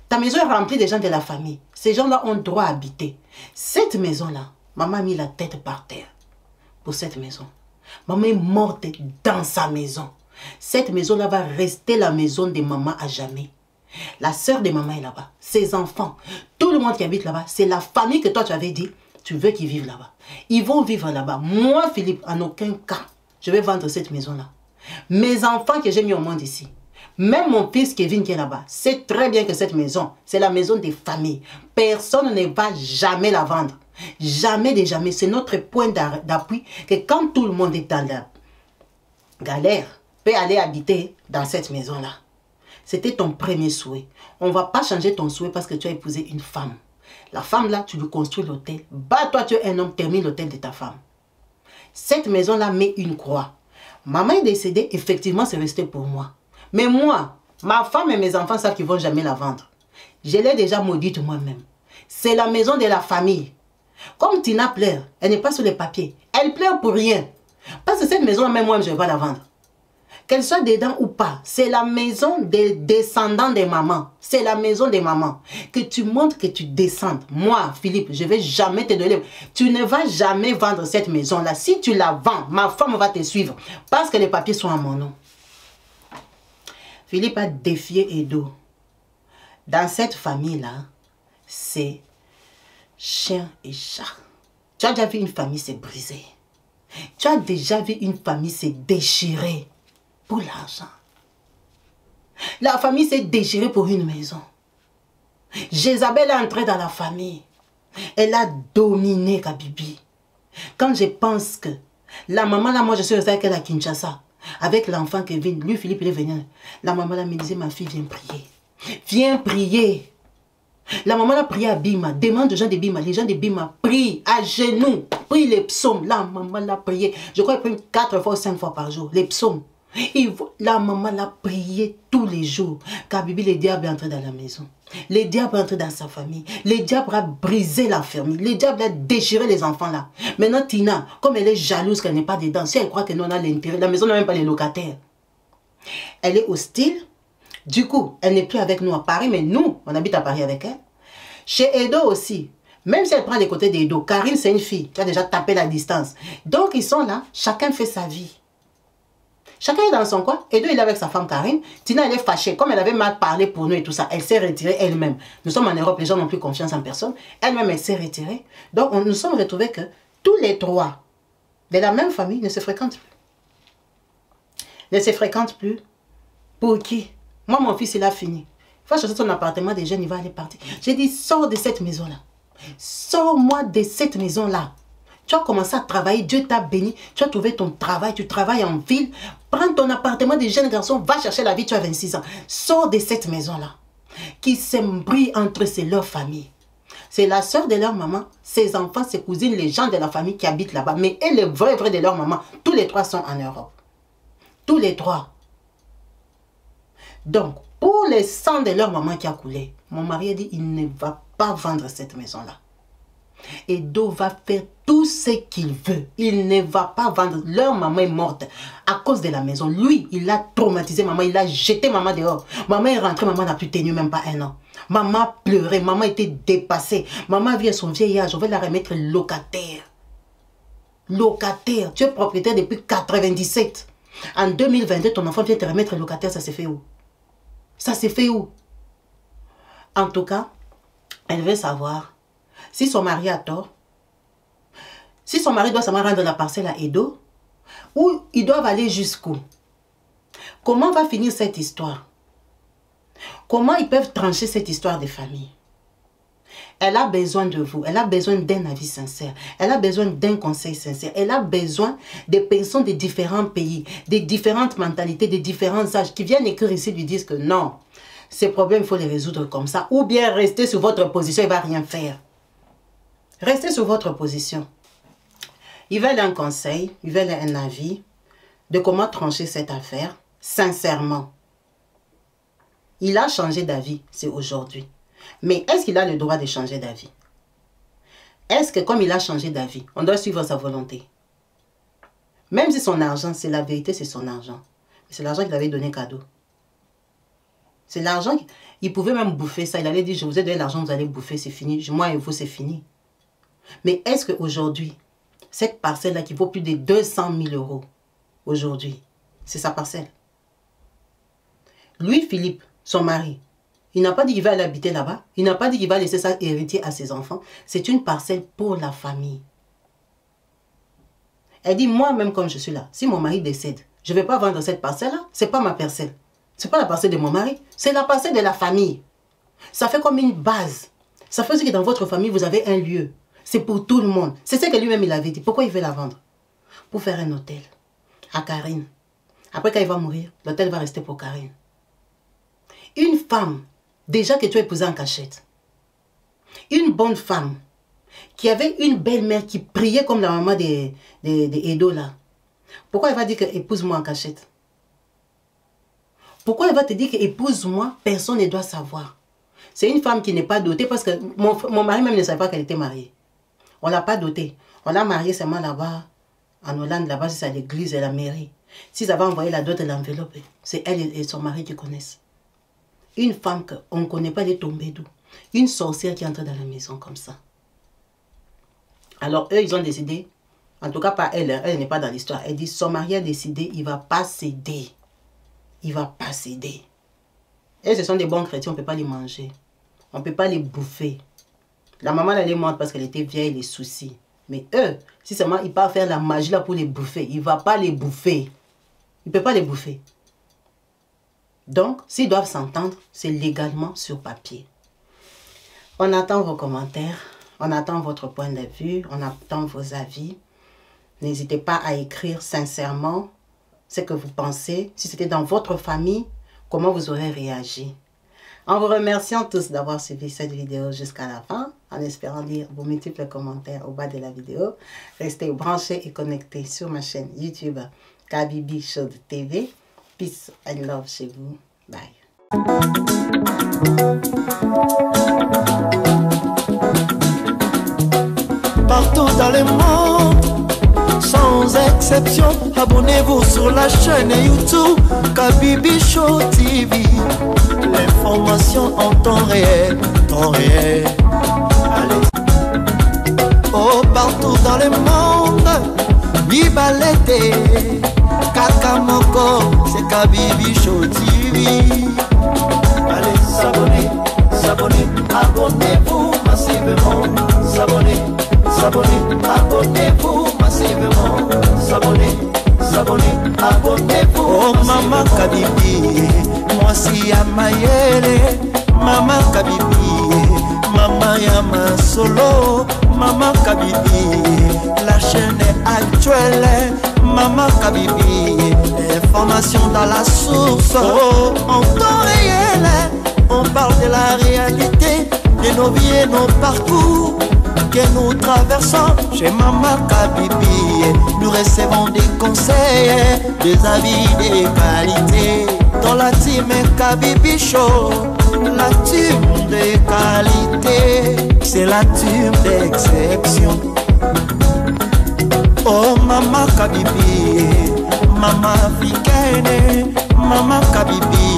Ta maison est remplie des gens de la famille. Ces gens-là ont droit à habiter. Cette maison-là, maman a mis la tête par terre pour cette maison. Maman est morte dans sa maison. Cette maison-là va rester la maison de maman à jamais. La sœur de maman est là-bas. Ses enfants, tout le monde qui habite là-bas, c'est la famille que toi tu avais dit, tu veux qu'ils vivent là-bas. Ils vont vivre là-bas. Moi, Philippe, en aucun cas, je vais vendre cette maison-là. Mes enfants que j'ai mis au monde ici, même mon fils Kevin qui est là-bas, sait très bien que cette maison, c'est la maison des familles. Personne ne va jamais la vendre. Jamais de jamais. C'est notre point d'appui que quand tout le monde est dans la galère, peut aller habiter dans cette maison-là. C'était ton premier souhait. On ne va pas changer ton souhait parce que tu as épousé une femme. La femme là, tu lui construis l'hôtel. Bah, toi, tu es un homme, termine l'hôtel de ta femme. Cette maison-là met une croix. Maman est décédée, effectivement, c'est resté pour moi. Mais moi, ma femme et mes enfants savent qu'ils ne vont jamais la vendre. Je l'ai déjà maudite moi-même. C'est la maison de la famille. Comme Tina pleure, elle n'est pas sur les papiers. Elle pleure pour rien. Parce que cette maison-là, même moi, je ne vais pas la vendre. Qu'elle soit dedans ou pas, c'est la maison des descendants des mamans. C'est la maison des mamans. Que tu montres que tu descendes. Moi, Philippe, je ne vais jamais te donner. Tu ne vas jamais vendre cette maison-là. Si tu la vends, ma femme va te suivre. Parce que les papiers sont à mon nom. Philippe a défié Edo. Dans cette famille-là, c'est chien et chat. Tu as déjà vu une famille se briser. Tu as déjà vu une famille se déchirer pour l'argent. La famille s'est déchirée pour une maison. Jézabel est entrée dans la famille. Elle a dominé Kabibi. Quand je pense que la maman là, moi je suis restée avec elle à Kinshasa, avec l'enfant Kevin, lui Philippe il est venu. La maman là me disait, ma fille viens prier. Viens prier. La maman a prié à Bima, demande aux gens de Bima, les gens de Bima prient à genoux, prient les psaumes. La maman l'a prié, je crois qu'elle prie 4 fois ou 5 fois par jour, les psaumes. La maman l'a prié tous les jours. Kabibi, le diable est entré dans la maison. Le diable est entré dans sa famille. Le diable a brisé la famille. Le diable a déchiré les enfants là. Maintenant, Tina, comme elle est jalouse qu'elle n'est pas dedans, si elle croit que nous on a l'intérêt, la maison n'a même pas les locataires. Elle est hostile. Du coup, elle n'est plus avec nous à Paris, mais nous, on habite à Paris avec elle. Chez Edo aussi. Même si elle prend les côtés d'Edo, Karine, c'est une fille. Tu as déjà tapé la distance. Donc, ils sont là. Chacun fait sa vie. Chacun est dans son coin. Edo, il est avec sa femme Karine. Tina, elle est fâchée. Comme elle avait mal parlé pour nous et tout ça, elle s'est retirée elle-même. Nous sommes en Europe, les gens n'ont plus confiance en personne. Elle-même, elle s'est retirée. Donc, nous sommes retrouvés que tous les trois de la même famille ne se fréquentent plus. Ne se fréquentent plus. Pour qui? Moi, mon fils, il a fini. Va chercher ton appartement des jeunes, il va aller partir. J'ai dit, sors de cette maison-là. Sors-moi de cette maison-là. Tu as commencé à travailler, Dieu t'a béni, tu as trouvé ton travail, tu travailles en ville. Prends ton appartement des jeunes garçons, va chercher la vie, tu as 26 ans. Sors de cette maison-là. Qui s'embrouille entre leur famille. C'est la soeur de leur maman, ses enfants, ses cousines, les gens de la famille qui habitent là-bas. Mais et les vrais de leur maman, tous les trois sont en Europe. Tous les trois. Donc, pour les sangs de leur maman qui a coulé, mon mari a dit, il ne va pas vendre cette maison-là. Edo va faire tout ce qu'il veut. Il ne va pas vendre. Leur maman est morte à cause de la maison. Lui, il a traumatisé maman. Il a jeté maman dehors. Maman est rentrée. Maman n'a plus tenu même pas 1 an. Maman pleurait. Maman était dépassée. Maman vit à son vieil âge. On va la remettre locataire. Locataire. Tu es propriétaire depuis 97. En 2022, ton enfant vient te remettre locataire. Ça s'est fait où? Ça s'est fait où? En tout cas, elle veut savoir si son mari a tort, si son mari doit seulement rendre la parcelle à Edo, ou ils doivent aller jusqu'où? Comment va finir cette histoire? Comment ils peuvent trancher cette histoire de famille? Elle a besoin de vous, elle a besoin d'un avis sincère, elle a besoin d'un conseil sincère, elle a besoin des personnes de différents pays, des différentes mentalités, des différents âges qui viennent écrire ici, lui disent que non, ces problèmes, il faut les résoudre comme ça, ou bien rester sur votre position, il ne va rien faire. Restez sur votre position. Ils veulent un conseil, ils veulent un avis de comment trancher cette affaire, sincèrement. Il a changé d'avis, c'est aujourd'hui. Mais est-ce qu'il a le droit de changer d'avis? Est-ce que comme il a changé d'avis, on doit suivre sa volonté? Même si son argent, c'est la vérité, c'est son argent. C'est l'argent qu'il avait donné cadeau. C'est l'argent, il pouvait même bouffer ça. Il allait dire, je vous ai donné l'argent, vous allez bouffer, c'est fini. Moi et vous, c'est fini. Mais est-ce qu'aujourd'hui, cette parcelle-là qui vaut plus de 200 000 €, aujourd'hui, c'est sa parcelle? Lui, Philippe, son mari, il n'a pas dit qu'il va aller habiter là-bas. Il n'a pas dit qu'il va laisser ça héritier à ses enfants. C'est une parcelle pour la famille. Elle dit, moi-même comme je suis là, si mon mari décède, je ne vais pas vendre cette parcelle-là. Ce n'est pas ma parcelle. Ce n'est pas la parcelle de mon mari. C'est la parcelle de la famille. Ça fait comme une base. Ça fait aussi que dans votre famille, vous avez un lieu. C'est pour tout le monde. C'est ce que lui-même il avait dit. Pourquoi il veut la vendre? Pour faire un hôtel à Karine. Après, quand il va mourir, l'hôtel va rester pour Karine. Une femme, déjà que tu as épousé en cachette. Une bonne femme qui avait une belle-mère qui priait comme la maman de Edo là. Pourquoi elle va dire que épouse-moi en cachette? Pourquoi elle va te dire que épouse-moi, personne ne doit savoir? C'est une femme qui n'est pas dotée parce que mon mari même ne savait pas qu'elle était mariée. On ne l'a pas dotée. On l'a mariée seulement là-bas, en Hollande, là-bas, c'est à l'église et la mairie. S'ils avaient envoyé la dot et l'enveloppe, c'est elle et son mari qui connaissent. Une femme qu'on ne connaît pas, elle est tombée d'où? Une sorcière qui entre dans la maison comme ça. Alors eux, ils ont décidé, en tout cas pas elle, elle n'est pas dans l'histoire. Elle dit, son mari a décidé, il ne va pas céder. Il ne va pas céder. Et ce sont des bons chrétiens, on ne peut pas les manger. On ne peut pas les bouffer. La maman, elle est morte parce qu'elle était vieille, les soucis. Mais eux, si seulement ils peuvent faire la magie là pour les bouffer, il ne va pas les bouffer. Il ne peut pas les bouffer. Donc, s'ils doivent s'entendre, c'est légalement sur papier. On attend vos commentaires, on attend votre point de vue, on attend vos avis. N'hésitez pas à écrire sincèrement ce que vous pensez. Si c'était dans votre famille, comment vous aurez réagi. En vous remerciant tous d'avoir suivi cette vidéo jusqu'à la fin, en espérant lire vos multiples commentaires au bas de la vidéo. Restez branchés et connectés sur ma chaîne YouTube Kabibi Show TV. Peace and love chez vous. Bye. Partout dans le monde, sans exception, abonnez-vous sur la chaîne YouTube Kabibi Show TV. L'information en temps réel, Allez. Oh, partout dans le monde, Bibalete, Kakamoko, c'est Kabibi Show TV. Allez, s'abonner, abonnez-vous massivement. S'abonner, abonnez-vous massivement. S'abonner, abonnez-vous. Oh, maman Kabibi, moi si à Mayele. Maman Kabibi, Maman Yama Solo, Maman Kabibi, la chaîne est actuelle, Maman Kabibi, information dans la source, oh, en temps réel, on parle de la réalité, de nos vies et nos parcours que nous traversons chez Maman Kabibi. Nous recevons des conseils, des avis, des qualités. Dans la team Kabibi Show, la team de qualité, c'est la team d'exception. Oh Maman Kabibi, Maman africaine, Maman Kabibi,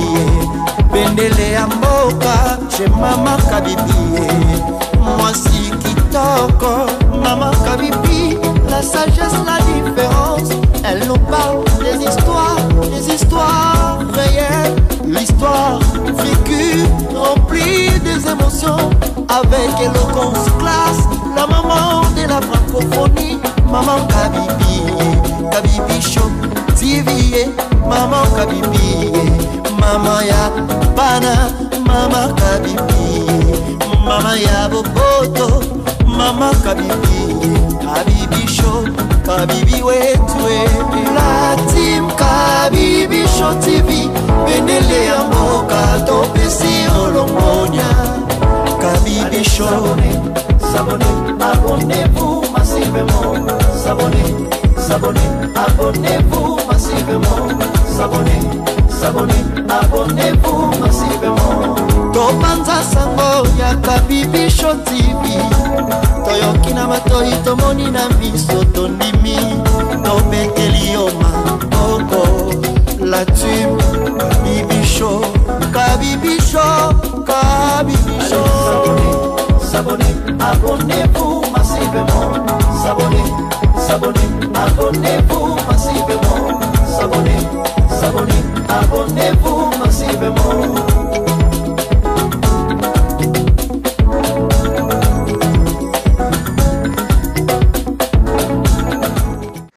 Bendele Amboka chez Maman Kabibi. Moi si Kitoko, Maman Kabibi, la sagesse, la différence. Elle nous parle des histoires réelles, l'histoire vécue, remplie des émotions, avec éloquence, classe, la maman de la francophonie, Maman Kabibi, Kabibi Show TV, Maman Kabibi, Maman ya Bana, Maman Kabibi, Maman ya Boboto, Maman Kabibi, Kabibi Show, Kabibi wetwe. La team Kabibi Show TV, Bendele ya Mboka, Topesi Olongonia. Kabibi Show, abonnez-vous massivement. Abonnez-vous massivement. Abonnez-vous massivement. Topanza sango ya Kabibi Show TV, toyoki na matoi tomoni na miso tondimi, tobeteli yo maboko. La team Kabibi Show, Kabibi Show, Kabibi Show. Abonnez-vous massivement. Abonnez-vous.